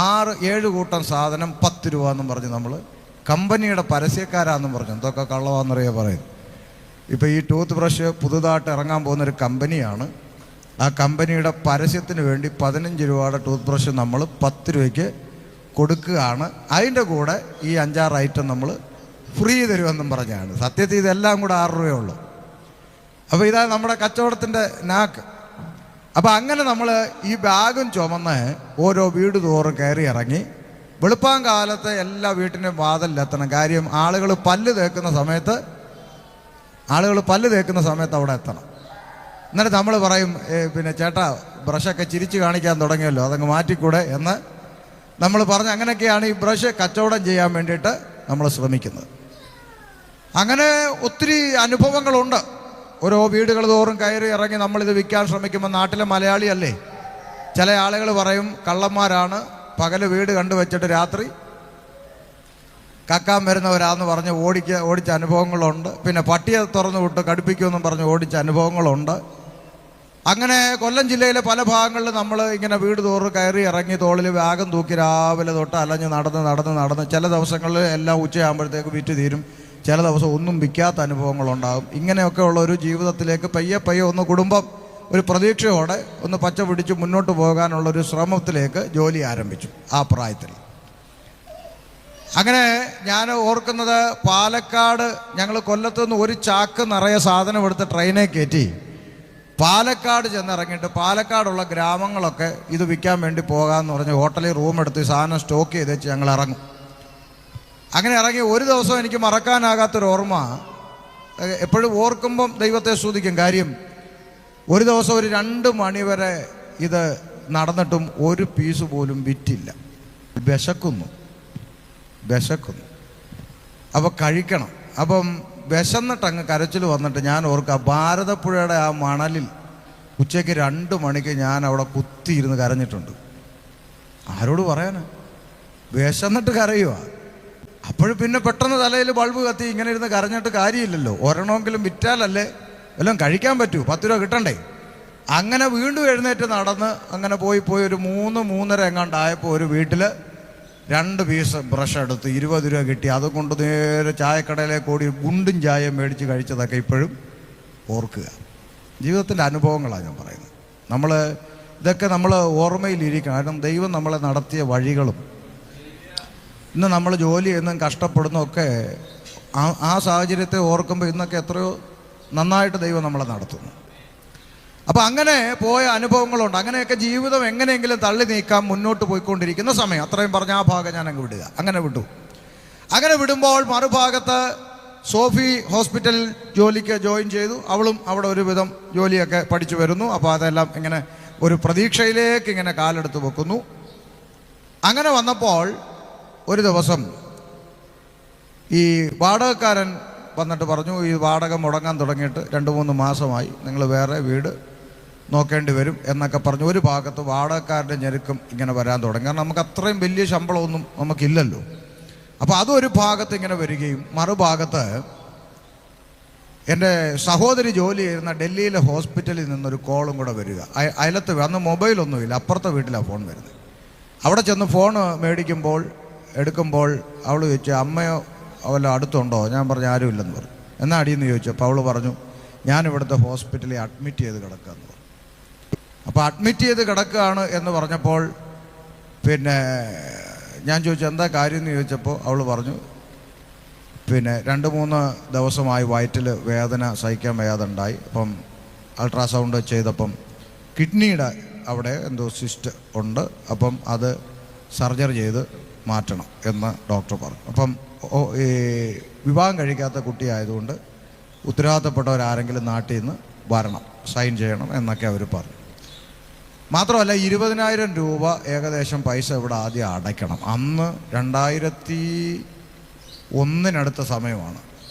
[SPEAKER 1] 6-7 കൂട്ടം സാധനം 10 രൂപ എന്നും പറഞ്ഞ് നമ്മൾ കമ്പനിയുടെ പരസ്യക്കാരാണെന്നും പറഞ്ഞു എന്തൊക്കെ കള്ളവാന്നറിയാ പറയുന്നത്. ഇപ്പോൾ ഈ ടൂത്ത് ബ്രഷ് പുതുതായിട്ട് ഇറങ്ങാൻ പോകുന്നൊരു കമ്പനിയാണ്. ആ കമ്പനിയുടെ പരസ്യത്തിന് വേണ്ടി 15 രൂപയുടെ ടൂത്ത് ബ്രഷ് നമ്മൾ 10 രൂപയ്ക്ക് കൊടുക്കുകയാണ്. അതിൻ്റെ കൂടെ ഈ 5-6 ഐറ്റം നമ്മൾ ഫ്രീ തരുമെന്നും പറഞ്ഞാണ്. സത്യത്തിൽ ഇതെല്ലാം കൂടെ 6 രൂപയേ ഉള്ളൂ. അപ്പോൾ ഇതാ നമ്മുടെ കച്ചവടത്തിൻ്റെ നാക്ക്. അപ്പോൾ അങ്ങനെ നമ്മൾ ഈ ബാഗും ചുമന്ന് ഓരോ വീട് തോറും കയറി ഇറങ്ങി വെളുപ്പാൻ കാലത്ത് എല്ലാ വീട്ടിൻ്റെയും വാതിലിലെത്തണം. കാര്യം ആളുകൾ പല്ല് തേക്കുന്ന സമയത്ത് അവിടെ എത്തണം. എന്നിട്ട് നമ്മൾ പറയും, പിന്നെ ചേട്ടാ ബ്രഷൊക്കെ ചിരിച്ച് കാണിക്കാൻ തുടങ്ങിയല്ലോ, അതങ്ങ് മാറ്റിക്കൂടെ എന്ന് നമ്മൾ പറഞ്ഞ് അങ്ങനെയൊക്കെയാണ് ഈ ബ്രഷ് കച്ചവടം ചെയ്യാൻ വേണ്ടിയിട്ട് നമ്മൾ ശ്രമിക്കുന്നത്. അങ്ങനെ ഒത്തിരി അനുഭവങ്ങളുണ്ട്. ഓരോ വീടുകൾ തോറും കയറി ഇറങ്ങി നമ്മളിത് വിൽക്കാൻ ശ്രമിക്കുമ്പോൾ നാട്ടിലെ മലയാളിയല്ലേ, ചില ആളുകൾ പറയും കള്ളന്മാരാണ്, പകല് വീട് കണ്ടുവച്ചിട്ട് രാത്രി കക്കാൻ വരുന്നവരാന്ന് പറഞ്ഞ് ഓടിച്ച അനുഭവങ്ങളുണ്ട്. പിന്നെ പട്ടിയെ തുറന്നു വിട്ട് കടുപ്പിക്കുമെന്നും പറഞ്ഞ് ഓടിച്ച അനുഭവങ്ങളുണ്ട്. അങ്ങനെ കൊല്ലം ജില്ലയിലെ പല ഭാഗങ്ങളിൽ നമ്മൾ ഇങ്ങനെ വീട് തോറും കയറി ഇറങ്ങി തോളിൽ ബാഗും തൂക്കി രാവിലെ തൊട്ട് അലഞ്ഞ് നടന്ന് ചില ദിവസങ്ങളിൽ എല്ലാം ഉച്ചയാകുമ്പോഴത്തേക്ക് വിറ്റ് തീരും. ചില ദിവസം ഒന്നും വിൽക്കാത്ത അനുഭവങ്ങളുണ്ടാകും. ഇങ്ങനെയൊക്കെ ഉള്ള ഒരു ജീവിതത്തിലേക്ക് പയ്യെ ഒന്ന് കുടുംബം ഒരു പ്രതീക്ഷയോടെ ഒന്ന് പച്ച പിടിച്ച് മുന്നോട്ട് പോകാനുള്ളൊരു ശ്രമത്തിലേക്ക് ജോലി ആരംഭിച്ചു ആ പ്രായത്തിൽ. അങ്ങനെ ഞാൻ ഓർക്കുന്നത്, പാലക്കാട് ഞങ്ങൾ കൊല്ലത്ത് നിന്ന് ഒരു ചാക്ക് നിറയെ സാധനം എടുത്ത് ട്രെയിനെ കയറ്റി പാലക്കാട് ചെന്നിറങ്ങിയിട്ട് പാലക്കാടുള്ള ഗ്രാമങ്ങളൊക്കെ ഇത് വിൽക്കാൻ വേണ്ടി പോകാമെന്ന് പറഞ്ഞ് ഹോട്ടലിൽ റൂം എടുത്ത് സാധനം സ്റ്റോക്ക് ചെയ്ത് വെച്ച് ഞങ്ങൾ ഇറങ്ങും. അങ്ങനെ ഇറങ്ങി ഒരു ദിവസം എനിക്ക് മറക്കാനാകാത്തൊരു ഓർമ്മ, എപ്പോഴും ഓർക്കുമ്പം ദൈവത്തെ സ്തുതിക്കും. കാര്യം ഒരു ദിവസം ഒരു 2 മണി വരെ ഇത് നടന്നിട്ടും ഒരു പീസ് പോലും വിറ്റില്ല. വിശക്കുന്നു. അപ്പോൾ കഴിക്കണം. അപ്പം വിശന്നിട്ട് അങ്ങ് കരച്ചിൽ വന്നിട്ട് ഞാൻ ഓർക്കുക, ഭാരതപ്പുഴയുടെ ആ മണലിൽ ഉച്ചയ്ക്ക് 2 മണിക്ക് ഞാൻ അവിടെ കുത്തിയിരുന്ന് കരഞ്ഞിട്ടുണ്ട്. ആരോട് പറയാനാ, വിശന്നിട്ട് കരയുക. അപ്പോഴും പിന്നെ പെട്ടെന്ന് തലയിൽ ബൾബ് കത്തി ഇങ്ങനെ ഇരുന്ന് കരഞ്ഞിട്ട് കാര്യമില്ലല്ലോ, ഒരെണ്ണമെങ്കിലും വിറ്റാലല്ലേ എല്ലാം കഴിക്കാൻ പറ്റൂ, 10 രൂപ കിട്ടണ്ടേ. അങ്ങനെ വീണ്ടും എഴുന്നേറ്റ് നടന്ന് അങ്ങനെ പോയി ഒരു 3-3:30 എങ്ങാണ്ടായപ്പോൾ ഒരു വീട്ടിൽ 2 പീസ് ബ്രഷ് എടുത്ത് 20 രൂപ കിട്ടി. അതുകൊണ്ട് നേരെ ചായക്കടയിലേക്ക് ഓടി ഗുണ്ടും ചായ മേടിച്ച് കഴിച്ചതൊക്കെ ഇപ്പോഴും ഓർക്കുക. ജീവിതത്തിൻ്റെ അനുഭവങ്ങളാണ് ഞാൻ പറയുന്നത്. ഇതൊക്കെ നമ്മൾ ഓർമ്മയിലിരിക്കണം. കാരണം ദൈവം നമ്മളെ നടത്തിയ വഴികളും ഇന്ന് നമ്മൾ ജോലി എന്നും കഷ്ടപ്പെടുന്നതൊക്കെ ആ സാഹചര്യത്തെ ഓർക്കുമ്പോൾ ഇന്നൊക്കെ എത്രയോ നന്നായിട്ട് ദൈവം നമ്മളെ നടത്തുന്നു. അപ്പം അങ്ങനെ പോയ അനുഭവങ്ങളുണ്ട്. അങ്ങനെയൊക്കെ ജീവിതം എങ്ങനെയെങ്കിലും തള്ളി നീക്കാൻ മുന്നോട്ട് പോയിക്കൊണ്ടിരിക്കുന്ന സമയം, അത്രയും പറഞ്ഞ ആ ഭാഗം ഞാൻ അങ്ങ് വിടുക. അങ്ങനെ വിടുമ്പോൾ മറുഭാഗത്ത് സോഫി ഹോസ്പിറ്റൽ ജോലിക്ക് ജോയിൻ ചെയ്തു. അവളും അവിടെ ഒരുവിധം ജോലിയൊക്കെ പഠിച്ചു വരുന്നു. അപ്പോൾ അതെല്ലാം ഇങ്ങനെ ഒരു പ്രതീക്ഷയിലേക്ക് ഇങ്ങനെ കാലെടുത്ത് വെക്കുന്നു. അങ്ങനെ വന്നപ്പോൾ ഒരു ദിവസം ഈ വാടകക്കാരൻ വന്നിട്ട് പറഞ്ഞു, ഈ വാടക മുടങ്ങാൻ തുടങ്ങിയിട്ട് 2-3 മാസമായി, നിങ്ങൾ വേറെ വീട് നോക്കേണ്ടി വരും എന്നൊക്കെ പറഞ്ഞു. ഒരു ഭാഗത്ത് വാടകക്കാരുടെ ഞെരുക്കം ഇങ്ങനെ വരാൻ തുടങ്ങി. കാരണം നമുക്ക് അത്രയും വലിയ ശമ്പളമൊന്നും നമുക്കില്ലല്ലോ. അപ്പോൾ അതൊരു ഭാഗത്ത് ഇങ്ങനെ വരികയും മറുഭാഗത്ത് എൻ്റെ സഹോദരി ജോലി ചെയ്യുന്ന ഡൽഹിയിലെ ഹോസ്പിറ്റലിൽ നിന്നൊരു കോളും കൂടെ വരിക. അയലത്ത് അന്ന് മൊബൈലൊന്നുമില്ല, അപ്പുറത്തെ വീട്ടിലാണ് ഫോൺ വരുന്നത്. അവിടെ ചെന്ന് ഫോൺ എടുക്കുമ്പോൾ അവൾ ചോദിച്ചു, അമ്മയോ വല്ല അടുത്തുണ്ടോ? ഞാൻ പറഞ്ഞു ആരുമില്ലെന്ന് പറഞ്ഞു. എന്നാ അടിയെന്ന് ചോദിച്ചു. അപ്പോൾ അവൾ പറഞ്ഞു, ഞാനിവിടുത്തെ ഹോസ്പിറ്റലിൽ അഡ്മിറ്റ് ചെയ്ത് കിടക്കുകയെന്ന് പറഞ്ഞു. അപ്പോൾ അഡ്മിറ്റ് ചെയ്ത് കിടക്കുകയാണ് എന്ന് പറഞ്ഞപ്പോൾ പിന്നെ ഞാൻ ചോദിച്ചു എന്താ കാര്യം എന്ന് ചോദിച്ചപ്പോൾ അവൾ പറഞ്ഞു, പിന്നെ 2-3 ദിവസമായി വയറ്റിൽ വേദന സഹിക്കാൻ വയ്യാതുണ്ടായി. അപ്പം അൾട്രാസൗണ്ട് ചെയ്തപ്പം കിഡ്നിയുടെ അവിടെ എന്തോ സിസ്റ്റ് ഉണ്ട്, അപ്പം അത് സർജറി ചെയ്ത് മാറ്റണം എന്ന് ഡോക്ടർ പറഞ്ഞു. അപ്പം ഈ വിവാഹം കഴിക്കാത്ത കുട്ടിയായതുകൊണ്ട് ഉത്തരവാദിത്തപ്പെട്ടവരാരെങ്കിലും നാട്ടിൽ നിന്ന് വരണം, സൈൻ ചെയ്യണം എന്നൊക്കെ അവർ പറഞ്ഞു. മാത്രമല്ല 20,000 രൂപ ഏകദേശം പൈസ ഇവിടെ ആദ്യം അടയ്ക്കണം. അന്ന് 2001 സമയമാണ്.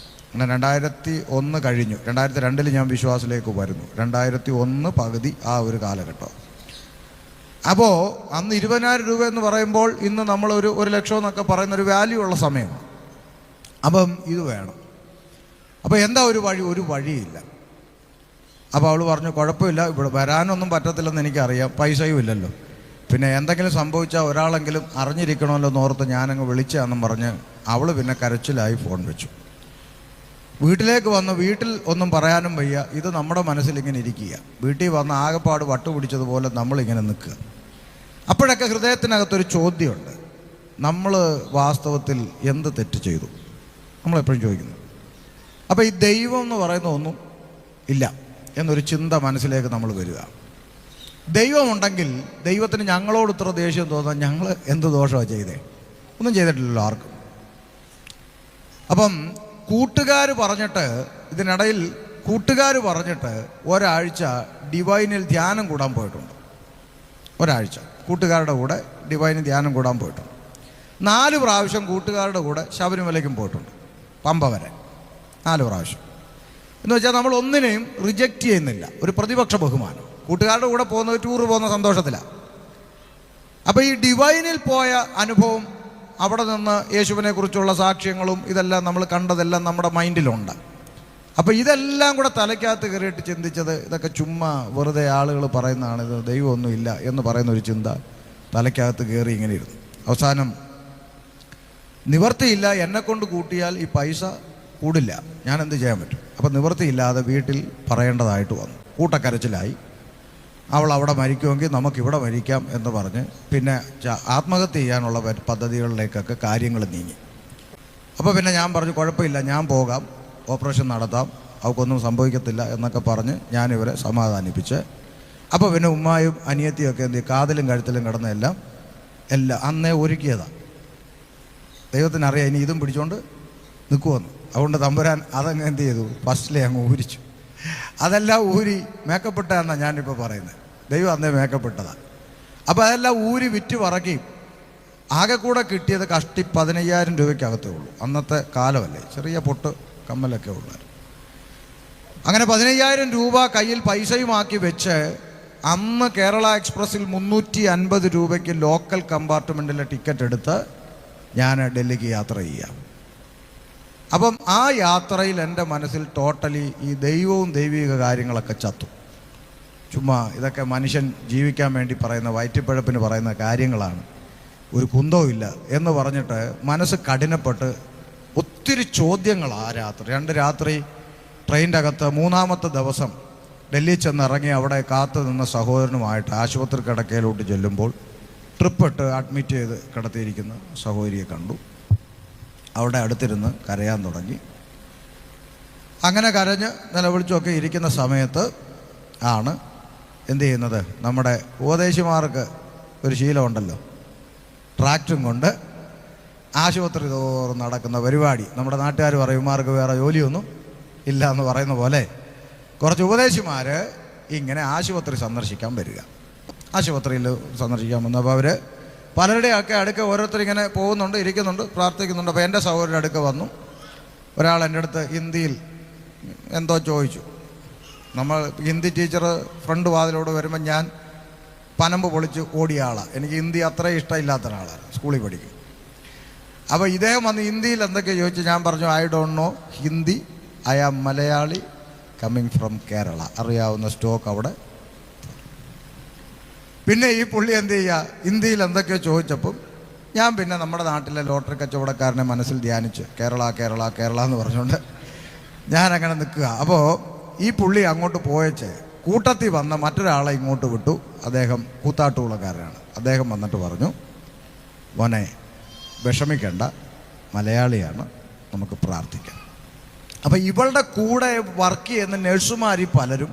[SPEAKER 1] അങ്ങനെ 2001 കഴിഞ്ഞു. 2002 ഞാൻ വിശ്വാസത്തിലേക്ക് വരുന്നു. 2001 പകുതി ആ ഒരു കാലഘട്ടം. അപ്പോൾ അന്ന് 20,000 രൂപ എന്ന് പറയുമ്പോൾ ഇന്ന് നമ്മൾ ഒരു ലക്ഷം എന്നൊക്കെ പറയുന്നൊരു വാല്യൂ ഉള്ള സമയമാണ്. അപ്പം ഇത് വേണം. അപ്പോൾ എന്താ ഒരു വഴിയില്ല. അപ്പോൾ അവൾ പറഞ്ഞു കുഴപ്പമില്ല, ഇവിടെ വരാനൊന്നും പറ്റത്തില്ലെന്ന് എനിക്കറിയാം, പൈസയും ഇല്ലല്ലോ, പിന്നെ എന്തെങ്കിലും സംഭവിച്ചാൽ ഒരാളെങ്കിലും അറിഞ്ഞിരിക്കണമല്ലോ എന്നോർത്ത് ഞാനങ്ങ് വിളിച്ചാന്നും പറഞ്ഞ് അവൾ പിന്നെ കരച്ചിലായി ഫോൺ വെച്ചു. വീട്ടിലേക്ക് വന്ന് വീട്ടിൽ ഒന്നും പറയാനും വയ്യ. ഇത് നമ്മുടെ മനസ്സിലിങ്ങനെ ഇരിക്കുക. വീട്ടിൽ വന്ന് ആകെപ്പാട് വട്ടുപിടിച്ചതുപോലെ നമ്മളിങ്ങനെ നിൽക്കുക. അപ്പോഴൊക്കെ ഹൃദയത്തിനകത്തൊരു ചോദ്യമുണ്ട്, നമ്മൾ വാസ്തവത്തിൽ എന്ത് തെറ്റ് ചെയ്തു? നമ്മളെപ്പോഴും ചോദിക്കുന്നു. അപ്പോൾ ഈ ദൈവം എന്ന് പറയുന്ന ഒന്നും ഇല്ല എന്നൊരു ചിന്ത മനസ്സിലേക്ക് നമ്മൾ വരിക. ദൈവമുണ്ടെങ്കിൽ ദൈവത്തിന് ഞങ്ങളോട് ഇത്ര ദേഷ്യം തോന്നാൻ ഞങ്ങൾ എന്ത് ദോഷമാണ് ചെയ്തേ? ഒന്നും ചെയ്തിട്ടില്ലല്ലോ ആർക്കും. അപ്പം ഇതിനിടയിൽ കൂട്ടുകാർ പറഞ്ഞിട്ട് ഒരാഴ്ച ഡിവൈനിൽ ധ്യാനം കൂടാൻ പോയിട്ടുണ്ട്. ഒരാഴ്ച കൂട്ടുകാരുടെ കൂടെ ഡിവൈനിൽ ധ്യാനം കൂടാൻ പോയിട്ടുണ്ട്. 4 പ്രാവശ്യം കൂട്ടുകാരുടെ കൂടെ ശബരിമലയ്ക്കും പോയിട്ടുണ്ട്, പമ്പ വരെ 4 പ്രാവശ്യം. എന്ന് വെച്ചാൽ നമ്മൾ ഒന്നിനെയും റിജക്റ്റ് ചെയ്യുന്നില്ല, ഒരു പ്രതിപക്ഷ ബഹുമാനം. കൂട്ടുകാരുടെ കൂടെ പോകുന്നത് ടൂറ് പോകുന്ന സന്തോഷത്തിലാണ്. അപ്പോൾ ഈ ഡിവൈനിൽ പോയ അനുഭവം, അവിടെ നിന്ന് യേശുവിനെ കുറിച്ചുള്ള സാക്ഷ്യങ്ങളും ഇതെല്ലാം നമ്മൾ കണ്ടതെല്ലാം നമ്മുടെ മൈൻഡിലുണ്ട്. അപ്പോൾ ഇതെല്ലാം കൂടെ തലയ്ക്കകത്ത് കയറിയിട്ട് ചിന്തിച്ചത് ഇതൊക്കെ ചുമ്മാ വെറുതെ ആളുകൾ പറയുന്നതാണ്, ഇത് ദൈവമൊന്നും ഇല്ല എന്ന് പറയുന്ന ഒരു ചിന്ത തലയ്ക്കകത്ത് കയറി ഇങ്ങനെ ഇരുന്നു. അവസാനം നിവർത്തിയില്ല, എന്നെക്കൊണ്ട് കൂട്ടിയാൽ ഈ പൈസ കൂടില്ല, ഞാൻ എന്ത് ചെയ്യാൻ പറ്റും? അപ്പം നിവർത്തിയില്ലാതെ വീട്ടിൽ പറയേണ്ടതായിട്ട് വന്നു. കൂട്ടക്കരച്ചിലായി. അവൾ അവിടെ മരിക്കുമെങ്കിൽ നമുക്കിവിടെ മരിക്കാം എന്ന് പറഞ്ഞ് പിന്നെ ആത്മഹത്യ ചെയ്യാനുള്ള പദ്ധതികളിലേക്കൊക്കെ കാര്യങ്ങൾ നീങ്ങി. അപ്പോൾ പിന്നെ ഞാൻ പറഞ്ഞു കുഴപ്പമില്ല, ഞാൻ പോകാം, ഓപ്പറേഷൻ നടത്താം, അവൾക്കൊന്നും സംഭവിക്കത്തില്ല എന്നൊക്കെ പറഞ്ഞ് ഞാനിവരെ സമാധാനിപ്പിച്ച്. അപ്പോൾ പിന്നെ ഉമ്മായും അനിയത്തിയും ഒക്കെ എന്ത് കാതിലും കഴുത്തിലും കിടന്ന എല്ലാം അന്നേ ഒരുക്കിയതാണ്. ദൈവത്തിനറിയാം ഇനി ഇതും പിടിച്ചുകൊണ്ട് നിൽക്കുമെന്ന്. അതുകൊണ്ട് തമ്പുരാൻ അതങ്ങ് എന്ത് ചെയ്തു, ഫസ്റ്റിലെ അങ്ങ് ഊരിച്ചു. അതെല്ലാം ഊരി മേക്കപ്പെട്ടാന്നാണ് ഞാനിപ്പോൾ പറയുന്നത്. ദൈവം അന്നേ മേക്കപ്പെട്ടതാണ്. അപ്പോൾ അതെല്ലാം ഊരി വിറ്റ് പറക്കി ആകെ കൂടെ കിട്ടിയത് കഷ്ടി 15,000 രൂപയ്ക്കകത്തേ ഉള്ളൂ. അന്നത്തെ കാലമല്ലേ, ചെറിയ പൊട്ട് കമ്മലൊക്കെ ഉള്ളായിരുന്നു. അങ്ങനെ 15,000 രൂപ കയ്യിൽ പൈസയുമാക്കി വെച്ച് അന്ന് കേരള എക്സ്പ്രസ്സിൽ 350 രൂപയ്ക്ക് ലോക്കൽ കമ്പാർട്ട്മെൻറ്റിലെ ടിക്കറ്റ് എടുത്ത് ഞാൻ ഡൽഹിക്ക് യാത്ര ചെയ്യാം. അപ്പം ആ യാത്രയിൽ എൻ്റെ മനസ്സിൽ ടോട്ടലി ഈ ദൈവവും ദൈവിക കാര്യങ്ങളൊക്കെ ചത്തു. ചുമ്മാ ഇതൊക്കെ മനുഷ്യൻ ജീവിക്കാൻ വേണ്ടി പറയുന്ന വയറ്റിപ്പഴപ്പിന് പറയുന്ന കാര്യങ്ങളാണ്, ഒരു കുന്തവും ഇല്ല എന്ന് പറഞ്ഞിട്ട് മനസ്സ് കഠിനപ്പെട്ട് ഒത്തിരി ചോദ്യങ്ങളാണ്. ആ രാത്രി 2 രാത്രി ട്രെയിനിൻ്റെ അകത്ത് 3-ാമത്തെ ദിവസം ഡൽഹിയിൽ ചെന്നിറങ്ങി അവിടെ കാത്തു നിന്ന സഹോദരനുമായിട്ട് ആശുപത്രി കിടക്കയിലോട്ട് ചെല്ലുമ്പോൾ ട്രിപ്പിട്ട് അഡ്മിറ്റ് ചെയ്ത് കിടത്തിയിരിക്കുന്ന സഹോദരിയെ കണ്ടു. അവിടെ അടുത്തിരുന്ന് കരയാൻ തുടങ്ങി. അങ്ങനെ കരഞ്ഞ് നിലവിളിച്ചൊക്കെ ഇരിക്കുന്ന സമയത്ത് ആണ് എന്ത് ചെയ്യുന്നത്, നമ്മുടെ ഉപദേശിമാർക്ക് ഒരു ശീലമുണ്ടല്ലോ, ട്രാക്റ്റും കൊണ്ട് ആശുപത്രി തോറും നടക്കുന്ന പരിപാടി. നമ്മുടെ നാട്ടുകാർ പറയും ഇവന്മാർക്ക് വേറെ ജോലിയൊന്നും ഇല്ല എന്ന് പറയുന്ന പോലെ കുറച്ച് ഉപദേശിമാർ ഇങ്ങനെ ആശുപത്രി സന്ദർശിക്കാൻ വരിക. ആശുപത്രിയിൽ സന്ദർശിക്കാൻ വന്നു. അപ്പോൾ അവർ പലരുടെയൊക്കെ അടുക്ക ഓരോരുത്തരിങ്ങനെ പോകുന്നുണ്ട്, ഇരിക്കുന്നുണ്ട്, പ്രാർത്ഥിക്കുന്നുണ്ട്. അപ്പോൾ എൻ്റെ സഹോദരൻ്റെ അടുക്ക വന്നു. ഒരാൾ എൻ്റെ അടുത്ത് ഹിന്ദിയിൽ എന്തോ ചോദിച്ചു. നമ്മൾ ഹിന്ദി ടീച്ചർ ഫ്രണ്ട് വാതിലോട് വരുമ്പോൾ ഞാൻ പനമ്പ് പൊളിച്ച് ഓടിയ ആളാണ്. എനിക്ക് ഹിന്ദി അത്രയും ഇഷ്ടമില്ലാത്ത ഒരാളാണ്, സ്കൂളിൽ പഠിക്കും. അപ്പോൾ ഇദ്ദേഹം വന്ന് ഹിന്ദിയിൽ എന്തൊക്കെ ചോദിച്ചു. ഞാൻ പറഞ്ഞു I don't know Hindi, I am Malayali coming from Kerala. അറിയാവുന്ന സ്റ്റോക്ക് അവിടെ. പിന്നെ ഈ പുള്ളി എന്ത് ചെയ്യുക, ഹിന്ദിയിൽ എന്തൊക്കെയോ ചോദിച്ചപ്പം ഞാൻ പിന്നെ നമ്മുടെ നാട്ടിലെ ലോട്ടറി കച്ചവടക്കാരനെ മനസ്സിൽ ധ്യാനിച്ച് കേരള കേരള കേരള എന്ന് പറഞ്ഞുകൊണ്ട് ഞാനങ്ങനെ നിൽക്കുക. അപ്പോൾ ഈ പുള്ളി അങ്ങോട്ട് പോയച്ച് കൂട്ടത്തിൽ വന്ന മറ്റൊരാളെ ഇങ്ങോട്ട് വിട്ടു. അദ്ദേഹം കൂത്താട്ടുകുളക്കാരനാണ്. അദ്ദേഹം വന്നിട്ട് പറഞ്ഞു മോനെ വിഷമിക്കേണ്ട, മലയാളിയാണ്, നമുക്ക് പ്രാർത്ഥിക്കാം. അപ്പം ഇവളുടെ കൂടെ വർക്ക് ചെയ്യുന്ന നഴ്സുമാരിൽ പലരും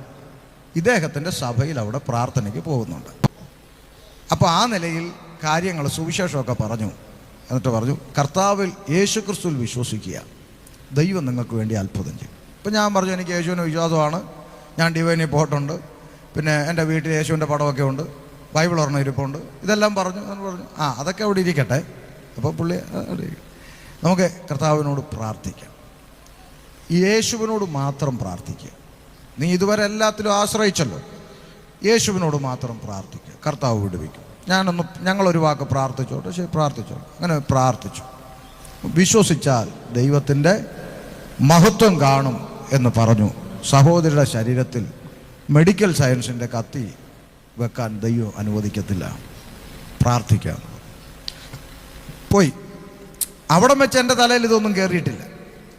[SPEAKER 1] ഇദ്ദേഹത്തിൻ്റെ സഭയിൽ അവിടെ പ്രാർത്ഥനയ്ക്ക് പോകുന്നുണ്ട്. അപ്പോൾ ആ നിലയിൽ കാര്യങ്ങൾ സുവിശേഷമൊക്കെ പറഞ്ഞു. എന്നിട്ട് പറഞ്ഞു കർത്താവിൽ യേശുക്രിസ്തുവിൽ വിശ്വസിക്കുക, ദൈവം നിങ്ങൾക്ക് വേണ്ടി അത്ഭുതം ചെയ്യും. അപ്പോൾ ഞാൻ പറഞ്ഞു എനിക്ക് യേശുവിന് വിശ്വാസമാണ്, ഞാൻ ഡിവൈനിൽ പോയിട്ടുണ്ട്, പിന്നെ എൻ്റെ വീട്ടിൽ യേശുവിൻ്റെ പടമൊക്കെ ഉണ്ട്, ബൈബിൾ ഒരെണ്ണം ഇരിപ്പുണ്ട്, ഇതെല്ലാം പറഞ്ഞു. അതൊക്കെ അവിടെ ഇരിക്കട്ടെ. അപ്പോൾ പുള്ളി നമുക്ക് കർത്താവിനോട് പ്രാർത്ഥിക്കാം, യേശുവിനോട് മാത്രം പ്രാർത്ഥിക്കുക. നീ ഇതുവരെ എല്ലാത്തിലും ആശ്രയിച്ചല്ലോ, യേശുവിനോട് മാത്രം പ്രാർത്ഥിക്കുക, കർത്താവ് വിടുവിക്കും. ഞങ്ങളൊരു വാക്ക് പ്രാർത്ഥിച്ചോട്ടെ, ശരി പ്രാർത്ഥിച്ചോട്ടെ. അങ്ങനെ പ്രാർത്ഥിച്ചു. വിശ്വസിച്ചാൽ ദൈവത്തിൻ്റെ മഹത്വം കാണും എന്ന് പറഞ്ഞു. സഹോദരിയുടെ ശരീരത്തിൽ മെഡിക്കൽ സയൻസിൻ്റെ കത്തി വെക്കാൻ ദൈവം അനുവദിക്കത്തില്ല, പ്രാർത്ഥിക്കാം. പോയി. അവിടെ വെച്ച് എൻ്റെ തലയിൽ ഇതൊന്നും കയറിയിട്ടില്ല.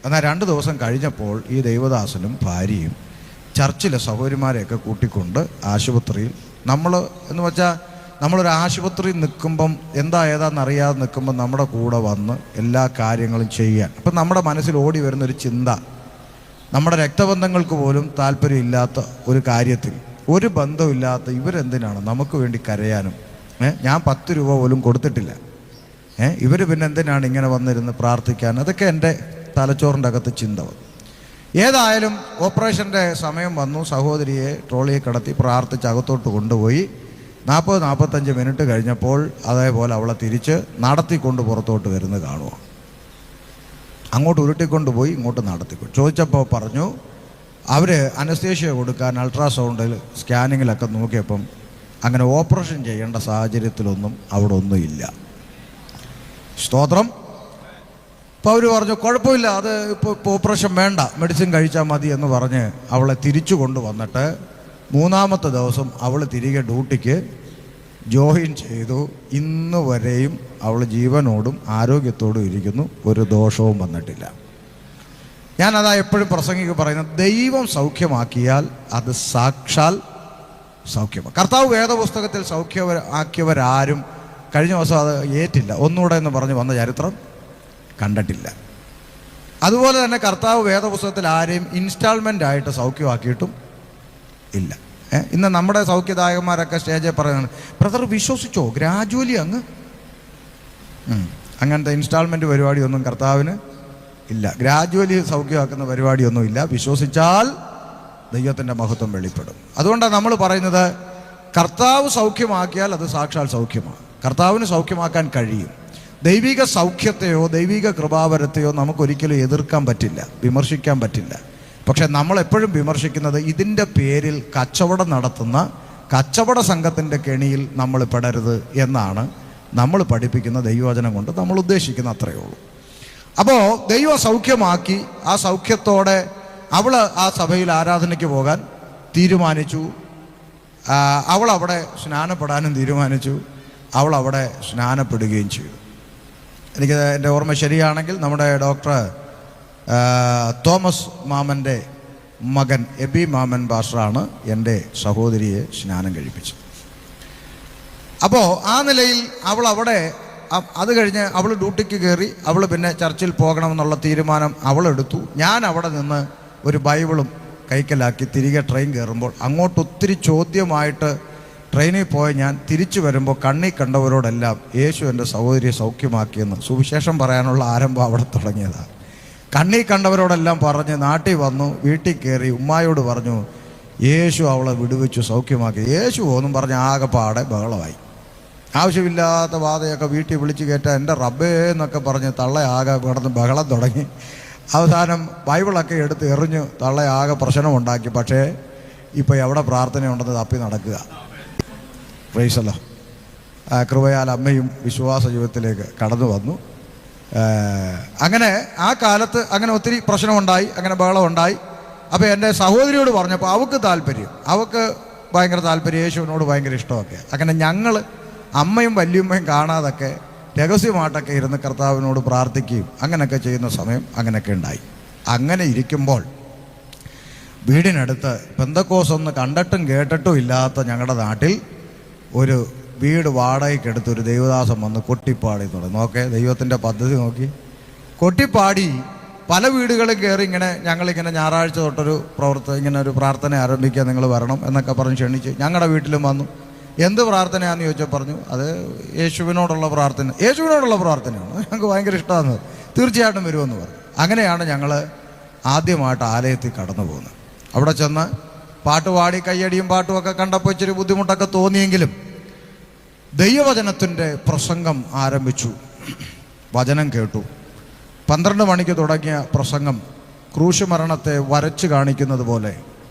[SPEAKER 1] എന്നാൽ 2 ദിവസം കഴിഞ്ഞപ്പോൾ ഈ ദൈവദാസനും ഭാര്യയും ചർച്ചിലെ സഹോദരിമാരെയൊക്കെ കൂട്ടിക്കൊണ്ട് ആശുപത്രിയിൽ, നമ്മളൊരു ആശുപത്രിയിൽ നിൽക്കുമ്പം എന്താ ഏതാണെന്നറിയാതെ നിൽക്കുമ്പം നമ്മുടെ കൂടെ വന്ന് എല്ലാ കാര്യങ്ങളും ചെയ്യാൻ. അപ്പം നമ്മുടെ മനസ്സിൽ ഓടി വരുന്നൊരു ചിന്ത, നമ്മുടെ രക്തബന്ധങ്ങൾക്ക് പോലും താല്പര്യമില്ലാത്ത ഒരു കാര്യത്തിൽ, ഒരു ബന്ധമില്ലാത്ത ഇവരെന്തിനാണ് നമുക്ക് വേണ്ടി കരയാനും, ഞാൻ 10 രൂപ പോലും കൊടുത്തിട്ടില്ല, ഇവർ പിന്നെ എന്തിനാണ് ഇങ്ങനെ വന്നിരുന്ന് പ്രാർത്ഥിക്കാൻ? അതൊക്കെ എൻ്റെ തലച്ചോറിൻ്റെ അകത്ത് ചിന്ത വന്നു. ഏതായാലും ഓപ്പറേഷൻ്റെ സമയം വന്നു. സഹോദരിയെ ട്രോളിയെ കിടത്തി പ്രാർത്ഥിച്ച് അകത്തോട്ട് കൊണ്ടുപോയി. 40-45 മിനിറ്റ് കഴിഞ്ഞപ്പോൾ അതേപോലെ അവളെ തിരിച്ച് നടത്തിക്കൊണ്ട് പുറത്തോട്ട് വരുന്നത് കാണുക. അങ്ങോട്ട് ഉരുട്ടിക്കൊണ്ടുപോയി ഇങ്ങോട്ട് നടത്തിക്കൊണ്ട് ചോദിച്ചപ്പോൾ പറഞ്ഞു, അവർ അനസ്തേഷ്യ കൊടുക്കാൻ അൾട്രാസൗണ്ടിൽ സ്കാനിങ്ങിലൊക്കെ നോക്കിയപ്പം അങ്ങനെ ഓപ്പറേഷൻ ചെയ്യേണ്ട സാഹചര്യത്തിലൊന്നും അവിടെ ഒന്നുമില്ല. സ്തോത്രം. അപ്പോൾ അവർ പറഞ്ഞു കുഴപ്പമില്ല, അത് ഇപ്പോൾ ഓപ്പറേഷൻ വേണ്ട, മെഡിസിൻ കഴിച്ചാൽ മതി എന്ന് പറഞ്ഞ് അവളെ തിരിച്ചു കൊണ്ടുവന്നിട്ട് 3-ാമത്തെ ദിവസം അവൾ തിരികെ ഡ്യൂട്ടിക്ക് ജോയിൻ ചെയ്തു. ഇന്ന് വരെയും അവൾ ജീവനോടും ആരോഗ്യത്തോടും ഇരിക്കുന്നു, ഒരു ദോഷവും വന്നിട്ടില്ല. ഞാനതാ എപ്പോഴും പ്രസംഗിക്ക് പറയുന്നത്, ദൈവം സൗഖ്യമാക്കിയാൽ അത് സാക്ഷാൽ സൗഖ്യമാണ്. കർത്താവ് വേദപുസ്തകത്തിൽ സൗഖ്യമാക്കിയവരാരും കഴിഞ്ഞ ദിവസം അത് ഏറ്റില്ല, ഒന്നുകൂടെ എന്ന് പറഞ്ഞ് വന്ന ചരിത്രം കണ്ടിട്ടില്ല. അതുപോലെ തന്നെ കർത്താവ് വേദപുസ്തകത്തിൽ ആരെയും ഇൻസ്റ്റാൾമെൻ്റ് ആയിട്ട് സൗഖ്യമാക്കിയിട്ടും ഇല്ല. ഇന്ന് നമ്മുടെ സൗഖ്യദായകന്മാരൊക്കെ സ്റ്റേജിൽ പറയുന്നത്, ബ്രദർ വിശ്വസിച്ചോ, ഗ്രാജുവലി അങ്ങനത്തെ ഇൻസ്റ്റാൾമെൻറ്റ് പരിപാടിയൊന്നും കർത്താവിന് ഇല്ല. ഗ്രാജുവലി സൗഖ്യമാക്കുന്ന പരിപാടിയൊന്നുമില്ല. വിശ്വസിച്ചാൽ ദൈവത്തിൻ്റെ മഹത്വം വെളിപ്പെടും. അതുകൊണ്ടാണ് നമ്മൾ പറയുന്നത്, കർത്താവ് സൗഖ്യമാക്കിയാൽ അത് സാക്ഷാൽ സൗഖ്യമാണ്. കർത്താവിന് സൗഖ്യമാക്കാൻ കഴിയും. ദൈവിക സൗഖ്യത്തെയോ ദൈവിക കൃപാവരത്തെയോ നമുക്കൊരിക്കലും എതിർക്കാൻ പറ്റില്ല, വിമർശിക്കാൻ പറ്റില്ല. പക്ഷെ നമ്മളെപ്പോഴും വിമർശിക്കുന്നത് ഇതിൻ്റെ പേരിൽ കച്ചവടം നടത്തുന്ന കച്ചവട സംഘത്തിൻ്റെ കെണിയിൽ നമ്മൾ പെടരുത് എന്നാണ് നമ്മൾ പഠിപ്പിക്കുന്ന ദൈവവചനം കൊണ്ട് നമ്മൾ ഉദ്ദേശിക്കുന്ന, അത്രയേ ഉള്ളൂ. അപ്പോൾ ദൈവം സൗഖ്യമാക്കി. ആ സൗഖ്യത്തോടെ അവൾ ആ സഭയിൽ ആരാധനയ്ക്ക് പോകാൻ തീരുമാനിച്ചു. അവൾ അവിടെ സ്നാനപ്പെടാനും തീരുമാനിച്ചു. അവൾ അവിടെ സ്നാനപ്പെടുകയും ചെയ്തു. എനിക്ക് എൻ്റെ ഓർമ്മ ശരിയാണെങ്കിൽ നമ്മുടെ ഡോക്ടർ തോമസ് മാമൻ്റെ മകൻ എബി മാമൻ പാസ്റ്ററാണ് എൻ്റെ സഹോദരിയെ സ്നാനം കഴിപ്പിച്ചത്. അപ്പോൾ ആ നിലയിൽ അവൾ അവിടെ, അത് കഴിഞ്ഞ് അവൾ ഡ്യൂട്ടിക്ക് കയറി. അവൾ പിന്നെ ചർച്ചിൽ പോകണമെന്നുള്ള തീരുമാനം അവളെടുത്തു. ഞാൻ അവിടെ നിന്ന് ഒരു ബൈബിളും കൈക്കലാക്കി തിരികെ ട്രെയിൻ കയറുമ്പോൾ അങ്ങോട്ട് ഒത്തിരി ചോദ്യമായിട്ട് ട്രെയിനിൽ പോയി ഞാൻ തിരിച്ചു വരുമ്പോൾ കണ്ണി കണ്ടവരോടെല്ലാം യേശു എൻ്റെ സഹോദരിയെ സൗഖ്യമാക്കിയെന്ന് സുവിശേഷം പറയാനുള്ള ആരംഭം അവിടെ തുടങ്ങിയതാണ്. കണ്ണി കണ്ടവരോടെല്ലാം പറഞ്ഞ് നാട്ടിൽ വന്നു. വീട്ടിൽ കയറി ഉമ്മായോട് പറഞ്ഞു, യേശു അവളെ വിടുവിച്ചു, സൗഖ്യമാക്കി. യേശു എന്നും പറഞ്ഞ് ആകെപ്പാടെ ബഹളമായി. ആവശ്യമില്ലാത്ത വാതയൊക്കെ വീട്ടിൽ വിളിച്ച് കയറ്റാൻ എൻ്റെ റബ്ബേ എന്നൊക്കെ പറഞ്ഞ് തള്ള ആകെ കിടന്ന് ബഹളം തുടങ്ങി. അവസാനം ബൈബിളൊക്കെ എടുത്ത് എറിഞ്ഞ് തള്ള ആകെ പ്രശ്നമുണ്ടാക്കി. പക്ഷേ ഇപ്പോൾ എവിടെ പ്രാർത്ഥനയുണ്ടെന്ന് തപ്പി നടക്കുക. പ്രൈസല്ലോ. കൃപയാൽ അമ്മയും വിശ്വാസ ജീവിതത്തിലേക്ക് കടന്നു വന്നു. അങ്ങനെ ആ കാലത്ത് അങ്ങനെ ഒത്തിരി പ്രശ്നമുണ്ടായി, അങ്ങനെ ബഹളമുണ്ടായി. അപ്പോൾ എൻ്റെ സഹോദരിയോട് പറഞ്ഞപ്പോൾ അവൾക്ക് താല്പര്യം, അവൾക്ക് ഭയങ്കര താല്പര്യം, യേശുവിനോട് ഭയങ്കര ഇഷ്ടമൊക്കെ. അങ്ങനെ ഞങ്ങൾ അമ്മയും വല്യമ്മയും കാണാതൊക്കെ രഹസ്യമായിട്ടൊക്കെ ഇരുന്ന് കർത്താവിനോട് പ്രാർത്ഥിക്കുകയും അങ്ങനെയൊക്കെ ചെയ്യുന്ന സമയം അങ്ങനെയൊക്കെ ഉണ്ടായി. അങ്ങനെ ഇരിക്കുമ്പോൾ വീടിനടുത്ത് പെന്തക്കോസൊന്ന് കണ്ടിട്ടും കേട്ടിട്ടും ഇല്ലാത്ത ഞങ്ങളുടെ നാട്ടിൽ ഒരു വീട് വാടകയ്ക്കെടുത്ത് ഒരു ദൈവദാസം വന്ന് കൊട്ടിപ്പാടി തുടങ്ങി. നോക്കേ, ദൈവത്തിൻ്റെ പദ്ധതി നോക്കി. കൊട്ടിപ്പാടി പല വീടുകളിൽ കയറി ഇങ്ങനെ ഞങ്ങളിങ്ങനെ ഞായറാഴ്ച തൊട്ടൊരു ഇങ്ങനെ ഒരു പ്രാർത്ഥന ആരംഭിക്കുക, നിങ്ങൾ വരണം എന്നൊക്കെ പറഞ്ഞ് ക്ഷണിച്ച് ഞങ്ങളുടെ വീട്ടിലും വന്നു. എന്ത് പ്രാർത്ഥനയാണെന്ന് ചോദിച്ചാൽ പറഞ്ഞു, അത് യേശുവിനോടുള്ള പ്രാർത്ഥന. യേശുവിനോടുള്ള പ്രാർത്ഥനയാണ്, ഞങ്ങൾക്ക് ഭയങ്കര ഇഷ്ടമാണ്, തീർച്ചയായിട്ടും വരുമെന്ന് പറഞ്ഞു. അങ്ങനെയാണ് ഞങ്ങൾ ആദ്യമായിട്ട് ആലയത്തിൽ കടന്നു പോകുന്നത്. അവിടെ ചെന്ന് പാട്ടുപാടി കയ്യടിയും പാട്ടുമൊക്കെ കണ്ടപ്പോൾ ഇച്ചിരി ബുദ്ധിമുട്ടൊക്കെ തോന്നിയെങ്കിലും ദൈവവചനത്തിൻ്റെ പ്രസംഗം ആരംഭിച്ചു. വചനം കേട്ടു. 12 മണിക്ക് തുടങ്ങിയ പ്രസംഗം ക്രൂശ് മരണത്തെ വരച്ച് കാണിക്കുന്നത് പോലെ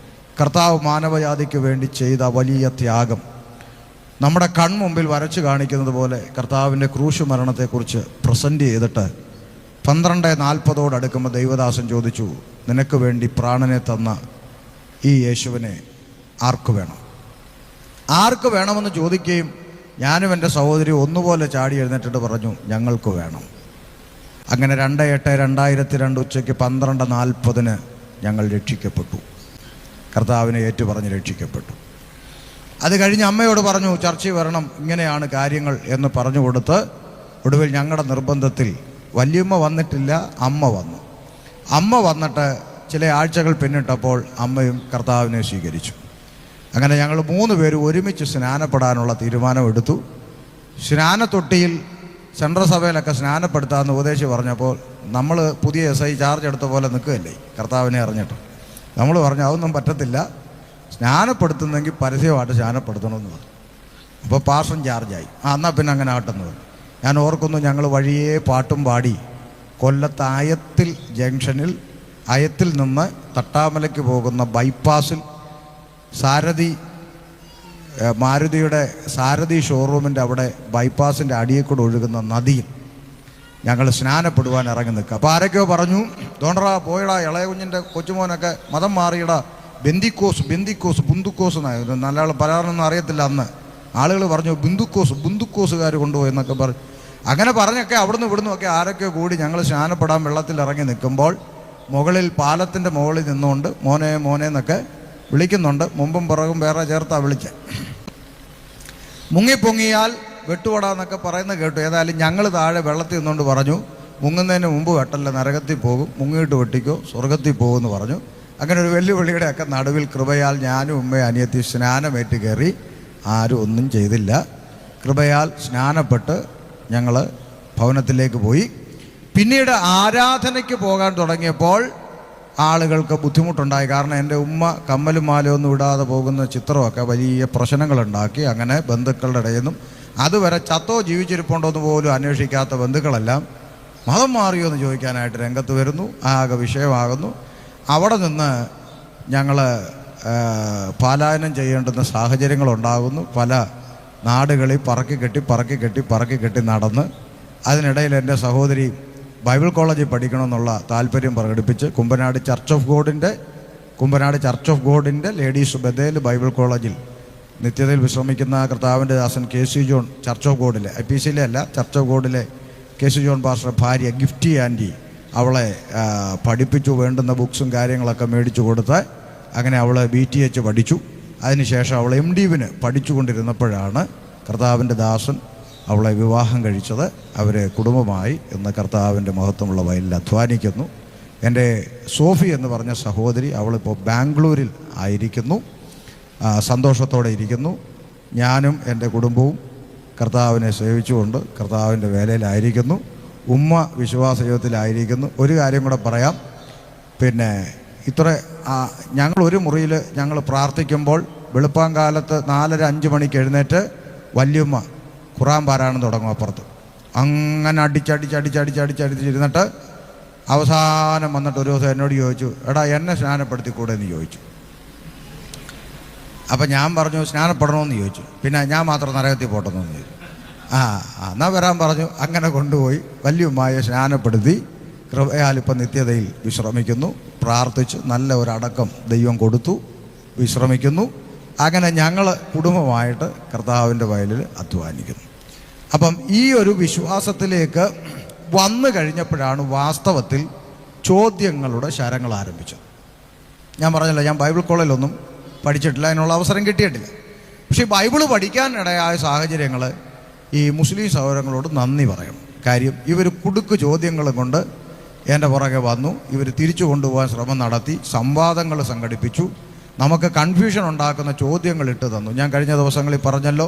[SPEAKER 1] കർത്താവ് മാനവജാതിക്ക് വേണ്ടി ചെയ്ത വലിയ ത്യാഗം നമ്മുടെ കൺമുമ്പിൽ വരച്ചു കാണിക്കുന്നത് പോലെ കർത്താവിൻ്റെ ക്രൂശ് മരണത്തെക്കുറിച്ച് പ്രസൻറ്റ് ചെയ്തിട്ട് 12:40 ദൈവദാസൻ ചോദിച്ചു, നിനക്ക് വേണ്ടി പ്രാണനെ തന്ന ഈ യേശുവിനെ ആർക്ക് വേണം? ആർക്ക് വേണമെന്ന് ചോദിക്കുകയും ഞാനും എൻ്റെ സഹോദരി ഒന്നുപോലെ ചാടി എഴുന്നേറ്റിട്ട് പറഞ്ഞു, ഞങ്ങൾക്ക് വേണം. അങ്ങനെ 2/8/2002 ഉച്ചയ്ക്ക് 12:40 ഞങ്ങൾ രക്ഷിക്കപ്പെട്ടു. കർത്താവിനെ ഏറ്റുപറഞ്ഞ് രക്ഷിക്കപ്പെട്ടു. അത് കഴിഞ്ഞ് അമ്മയോട് പറഞ്ഞു, ചർച്ചയിൽ വരണം, ഇങ്ങനെയാണ് കാര്യങ്ങൾ എന്ന് പറഞ്ഞു കൊടുത്ത് ഒടുവിൽ ഞങ്ങളുടെ നിർബന്ധത്തിൽ വല്യമ്മ വന്നിട്ടില്ല, അമ്മ വന്നു. അമ്മ വന്നിട്ട് ചില ആഴ്ചകൾ പിന്നിട്ടപ്പോൾ അമ്മയും കർത്താവിനെ സ്വീകരിച്ചു. അങ്ങനെ ഞങ്ങൾ 3 പേരും ഒരുമിച്ച് സ്നാനപ്പെടാനുള്ള തീരുമാനമെടുത്തു. സ്നാനത്തൊട്ടിയിൽ സെൻട്രൽ സഭയിലൊക്കെ സ്നാനപ്പെടുത്താമെന്ന് ഉപദേശി പറഞ്ഞപ്പോൾ നമ്മൾ പുതിയ SI ചാർജ് എടുത്ത പോലെ നിൽക്കുകയല്ലേ കർത്താവിനെ അറിഞ്ഞിട്ട്. നമ്മൾ പറഞ്ഞു അതൊന്നും പറ്റത്തില്ല, സ്നാനപ്പെടുത്തുന്നെങ്കിൽ പരസ്യമായിട്ട് സ്നാനപ്പെടുത്തണമെന്ന് പറഞ്ഞു. അപ്പോൾ പാർസൺ ചാർജായി. എന്നാൽ പിന്നെ അങ്ങനെ ആട്ടെന്ന് പറഞ്ഞു. ഞാൻ ഓർക്കുന്നു, ഞങ്ങൾ വഴിയേ പാട്ടും പാടി കൊല്ലത്ത് അയത്തിൽ ജംഗ്ഷനിൽ അയത്തിൽ നിന്ന് തട്ടാമലയ്ക്ക് പോകുന്ന ബൈപ്പാസിൽ മാരുതിയുടെ സാരഥി ഷോറൂമിൻ്റെ അവിടെ ബൈപ്പാസിൻ്റെ അടിയിൽ കൂടെ ഒഴുകുന്ന നദിയിൽ ഞങ്ങൾ സ്നാനപ്പെടുവാൻ ഇറങ്ങി നിൽക്കുക. അപ്പോൾ ആരൊക്കെയോ പറഞ്ഞു, തോണ്ടറാ പോയടാ, ഇളയ കുഞ്ഞിൻ്റെ കൊച്ചുമോനൊക്കെ മതം മാറിയിടാ, ബുന്തുക്കോസ് എന്നായിരുന്നു. നല്ല ആൾ പലർന്നൊന്നും അറിയത്തില്ല അന്ന്. ആളുകൾ പറഞ്ഞു ബുന്തുക്കോസുകാർ കൊണ്ടുപോയി എന്നൊക്കെ പറഞ്ഞു. അങ്ങനെ പറഞ്ഞൊക്കെ അവിടുന്ന് ഇവിടുന്ന് ഒക്കെ ആരൊക്കെയോ കൂടി ഞങ്ങൾ സ്നാനപ്പെടാൻ വെള്ളത്തിൽ ഇറങ്ങി നിൽക്കുമ്പോൾ മുകളിൽ പാലത്തിൻ്റെ മുകളിൽ നിന്നുകൊണ്ട് മോനെ മോനെ എന്നൊക്കെ വിളിക്കുന്നുണ്ട്. മുമ്പും പിറകും വേറെ ചേർത്താ വിളിച്ച്. മുങ്ങിപ്പൊങ്ങിയാൽ വെട്ടുപടാന്നൊക്കെ പറയുന്നത് കേട്ടു. ഏതായാലും ഞങ്ങൾ താഴെ വെള്ളത്തിൽ നിന്നുകൊണ്ട് പറഞ്ഞു, മുങ്ങുന്നതിന് മുമ്പ് വെട്ടല്ല, നരകത്തിൽ പോകും, മുങ്ങിയിട്ട് വെട്ടിക്കോ, സ്വർഗത്തിൽ പോകുമെന്ന് പറഞ്ഞു. അങ്ങനെ ഒരു വെല്ലുവിളിയുടെയൊക്കെ നടുവിൽ കൃപയാൽ ഞാനും ഉമ്മയും അനിയത്തി സ്നാനമേറ്റ് കയറി. ആരും ഒന്നും ചെയ്തില്ല. കൃപയാൽ സ്നാനപ്പെട്ട് ഞങ്ങൾ ഭവനത്തിലേക്ക് പോയി. പിന്നീട് ആരാധനയ്ക്ക് പോകാൻ തുടങ്ങിയപ്പോൾ ആളുകൾക്ക് ബുദ്ധിമുട്ടുണ്ടായി. കാരണം എൻ്റെ ഉമ്മ കമ്മലും മാലയൊന്നും ഇടാതെ പോകുന്ന ചിത്രമൊക്കെ വലിയ പ്രശ്നങ്ങളുണ്ടാക്കി. അങ്ങനെ ബന്ധുക്കളുടെ ഇടയിൽ നിന്നും അതുവരെ ചത്തോ ജീവിച്ചിരിപ്പുണ്ടോ എന്ന് പോലും അന്വേഷിക്കാത്ത ബന്ധുക്കളെല്ലാം മതം മാറിയോ എന്ന് ചോദിക്കാനായിട്ട് രംഗത്ത് വരുന്നു. ആകെ വിഷയമാകുന്നു. അവിടെ നിന്ന് ഞങ്ങൾ പലായനം ചെയ്യേണ്ടുന്ന സാഹചര്യങ്ങളുണ്ടാകുന്നു. പല നാടുകളിൽ പറക്കി കെട്ടി നടന്ന് അതിനിടയിൽ എൻ്റെ സഹോദരി ബൈബിൾ കോളേജിൽ പഠിക്കണമെന്നുള്ള താല്പര്യം പ്രകടിപ്പിച്ച് കുമ്പനാട് ചർച്ച് ഓഫ് ഗോഡിൻ്റെ ലേഡീസ് ബദേൽ ബൈബിൾ കോളേജിൽ നിത്യതയിൽ വിശ്രമിക്കുന്ന കർത്താവിൻ്റെ ദാസൻ KC ജോൺ ചർച്ച് ഓഫ് ഗോഡിലെ IPCയിലെ അല്ല, ചർച്ച് ഓഫ് ഗോഡിലെ KC ജോൺ പാസ്റ്റർ ഭാര്യ ഗിഫ്റ്റി ആൻറ്റി അവളെ പഠിപ്പിച്ചു. വേണ്ടുന്ന ബുക്സും കാര്യങ്ങളൊക്കെ മേടിച്ചു കൊടുത്ത് അങ്ങനെ അവൾ BTH പഠിച്ചു. അതിനുശേഷം അവൾ MDiv പഠിച്ചുകൊണ്ടിരുന്നപ്പോഴാണ് കർത്താവിൻ്റെ ദാസൻ അവളെ വിവാഹം കഴിച്ചത്. അവർ കുടുംബമായി ഇന്ന് കർത്താവിൻ്റെ മഹത്വമുള്ള വയലിൽ അധ്വാനിക്കുന്നു. എൻ്റെ സോഫി എന്ന് പറഞ്ഞ സഹോദരി അവളിപ്പോൾ ബാംഗ്ലൂരിൽ ആയിരിക്കുന്നു, സന്തോഷത്തോടെ ഇരിക്കുന്നു. ഞാനും എൻ്റെ കുടുംബവും കർത്താവിനെ സേവിച്ചുകൊണ്ട് കർത്താവിൻ്റെ വേലയിലായിരിക്കുന്നു. ഉമ്മ വിശ്വാസ ജീവിതത്തിലായിരിക്കുന്നു. ഒരു കാര്യം കൂടെ പറയാം. പിന്നെ ഞങ്ങൾ ഒരു മുറിയിൽ ഞങ്ങൾ പ്രാർത്ഥിക്കുമ്പോൾ വെളുപ്പാങ്കാലത്ത് 4:30-5 മണിക്ക് എഴുന്നേറ്റ് വല്യമ്മ ഖുറാൻ പാരായണം തുടങ്ങും അപ്പുറത്ത്. അങ്ങനെ അടിച്ചടിച്ചിരുന്നിട്ട് അവസാനം വന്നിട്ട് ഒരു ദിവസം എന്നോട് ചോദിച്ചു, എടാ എന്നെ സ്നാനപ്പെടുത്തിക്കൂടെ എന്ന് ചോദിച്ചു. അപ്പം ഞാൻ പറഞ്ഞു സ്നാനപ്പെടണമെന്ന് ചോദിച്ചു. പിന്നെ ഞാൻ മാത്രം നരകത്തിൽ പോട്ടെന്ന് ചോദിച്ചു. എന്നാൽ വരാൻ പറഞ്ഞു. അങ്ങനെ കൊണ്ടുപോയി വല്യമ്മയെ സ്നാനപ്പെടുത്തി. കൃപയാൽ ഇപ്പം നിത്യതയിൽ വിശ്രമിക്കുന്നു. പ്രാർത്ഥിച്ച് നല്ല ഒരടക്കം ദൈവം കൊടുത്തു, വിശ്രമിക്കുന്നു. അങ്ങനെ ഞങ്ങൾ കുടുംബമായിട്ട് കർത്താവിൻ്റെ വയലിൽ അധ്വാനിക്കുന്നു. അപ്പം ഈ ഒരു വിശ്വാസത്തിലേക്ക് വന്നു കഴിഞ്ഞപ്പോഴാണ് വാസ്തവത്തിൽ ചോദ്യങ്ങളുടെ ശരങ്ങൾ ആരംഭിച്ചത്. ഞാൻ പറഞ്ഞല്ലോ, ഞാൻ ബൈബിൾ കോളേജിലൊന്നും പഠിച്ചിട്ടില്ല, അതിനുള്ള അവസരം കിട്ടിയിട്ടില്ല. പക്ഷേ ബൈബിള് പഠിക്കാനിടയായ സാഹചര്യങ്ങൾ ഈ മുസ്ലിം സഹോദരങ്ങളോട് നന്ദി പറയണം. കാര്യം ഇവർ കുടുക്ക് ചോദ്യങ്ങളും കൊണ്ട് എൻ്റെ പുറകെ വന്നു. ഇവർ തിരിച്ചു കൊണ്ടുപോകാൻ ശ്രമം നടത്തി, സംവാദങ്ങൾ സംഘടിപ്പിച്ചു, നമുക്ക് കൺഫ്യൂഷൻ ഉണ്ടാക്കുന്ന ചോദ്യങ്ങൾ ഇട്ട് തന്നു. ഞാൻ കഴിഞ്ഞ ദിവസങ്ങളിൽ പറഞ്ഞല്ലോ,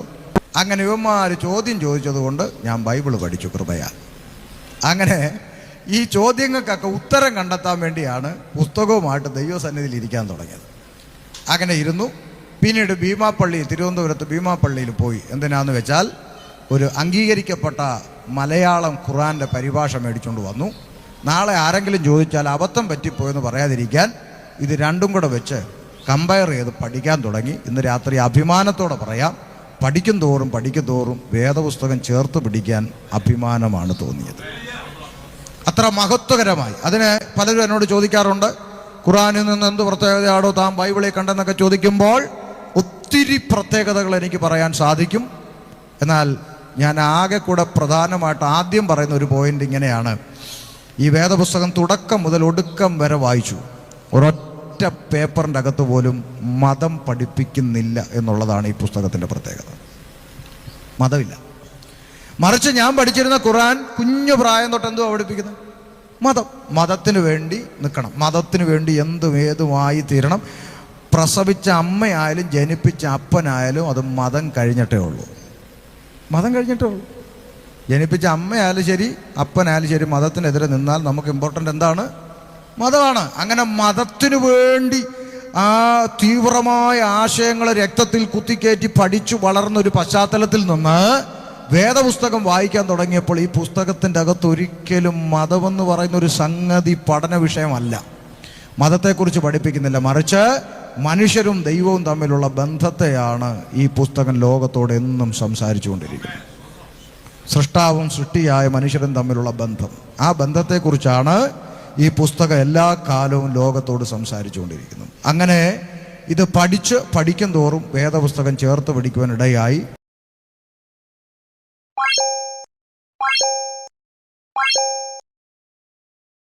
[SPEAKER 1] അങ്ങനെ ഇവന്മാർ ചോദ്യം ചോദിച്ചതുകൊണ്ട് ഞാൻ ബൈബിള് പഠിച്ചു കൃപയാൽ. അങ്ങനെ ഈ ചോദ്യങ്ങൾക്കൊക്കെ ഉത്തരം കണ്ടെത്താൻ വേണ്ടിയാണ് പുസ്തകവുമായിട്ട് ദൈവസന്നിധിയിൽ ഇരിക്കാൻ തുടങ്ങിയത്. അങ്ങനെ ഇരുന്നു. പിന്നീട് തിരുവനന്തപുരത്ത് ഭീമാപ്പള്ളിയിൽ പോയി. എന്തിനാന്ന് വെച്ചാൽ ഒരു അംഗീകരിക്കപ്പെട്ട മലയാളം ഖുറാൻ്റെ പരിഭാഷ മേടിച്ചുകൊണ്ട് വന്നു. നാളെ ആരെങ്കിലും ചോദിച്ചാൽ അബദ്ധം പറ്റിപ്പോയെന്ന് പറയാതിരിക്കാൻ ഇത് രണ്ടും കൂടെ വെച്ച് കമ്പയർ ചെയ്ത് പഠിക്കാൻ തുടങ്ങി. ഇന്ന് രാത്രി അഭിമാനത്തോടെ പറയാം, പഠിക്കും തോറും വേദപുസ്തകം ചേർത്ത് പിടിക്കാൻ അഭിമാനമാണ് തോന്നിയത്. അത്ര മഹത്വകരമായി. അതിന് പലരും എന്നോട് ചോദിക്കാറുണ്ട്, ഖുർആനിൽ നിന്ന് എന്ത് പ്രത്യേകതയാണോ താൻ ബൈബിളിൽ കണ്ടെന്നൊക്കെ ചോദിക്കുമ്പോൾ ഒത്തിരി പ്രത്യേകതകൾ എനിക്ക് പറയാൻ സാധിക്കും. എന്നാൽ ഞാൻ ആകെ കൂടെ പ്രധാനമായിട്ട് ആദ്യം പറയുന്ന ഒരു പോയിന്റ് ഇങ്ങനെയാണ്: ഈ വേദപുസ്തകം തുടക്കം മുതൽ ഒടുക്കം വരെ വായിച്ചു, ഒരൊറ്റ പേപ്പറിൻ്റെ അകത്ത് പോലും മതം പഠിപ്പിക്കുന്നില്ല എന്നുള്ളതാണ് ഈ പുസ്തകത്തിൻ്റെ പ്രത്യേകത. മതമില്ല. മറിച്ച് ഞാൻ പഠിച്ചിരുന്ന ഖുർആൻ കുഞ്ഞു പ്രായം തൊട്ട് എന്തുവാ പഠിപ്പിക്കുന്നത്? മതത്തിന് വേണ്ടി നിൽക്കണം, മതത്തിന് വേണ്ടി എന്തും ഏതുമായി തീരണം. പ്രസവിച്ച അമ്മയായാലും ജനിപ്പിച്ച അപ്പനായാലും അത് മതം കഴിഞ്ഞിട്ടേ ഉള്ളൂ. ജനിപ്പിച്ച അമ്മയായാലും ശരി അപ്പനായാലും ശരി മതത്തിനെതിരെ നിന്നാൽ നമുക്ക് ഇമ്പോർട്ടൻ്റ് എന്താണ്? മതമാണ്. അങ്ങനെ മതത്തിനു വേണ്ടി ആ തീവ്രമായ ആശയങ്ങൾ രക്തത്തിൽ കുത്തിക്കയറ്റി പഠിച്ചു വളർന്നൊരു പശ്ചാത്തലത്തിൽ നിന്ന് വേദപുസ്തകം വായിക്കാൻ തുടങ്ങിയപ്പോൾ ഈ പുസ്തകത്തിൻ്റെ അകത്ത് ഒരിക്കലും മതമെന്ന് പറയുന്ന ഒരു സംഗതി പഠന വിഷയമല്ല. മതത്തെക്കുറിച്ച് പഠിപ്പിക്കുന്നില്ല, മറിച്ച് മനുഷ്യരും ദൈവവും തമ്മിലുള്ള ബന്ധത്തെയാണ് ഈ പുസ്തകം ലോകത്തോട് എന്നും സംസാരിച്ചു കൊണ്ടിരിക്കുന്നത്. സൃഷ്ടാവും സൃഷ്ടിയായ മനുഷ്യരും തമ്മിലുള്ള ബന്ധം, ആ ബന്ധത്തെക്കുറിച്ചാണ് ഈ പുസ്തകം എല്ലാ കാലവും ലോകത്തോട് സംസാരിച്ചു കൊണ്ടിരിക്കുന്നത്. അങ്ങനെ ഇത് പഠിക്കും തോറും വേദപുസ്തകം ചേർത്ത് പഠിക്കുവാനിടയായി.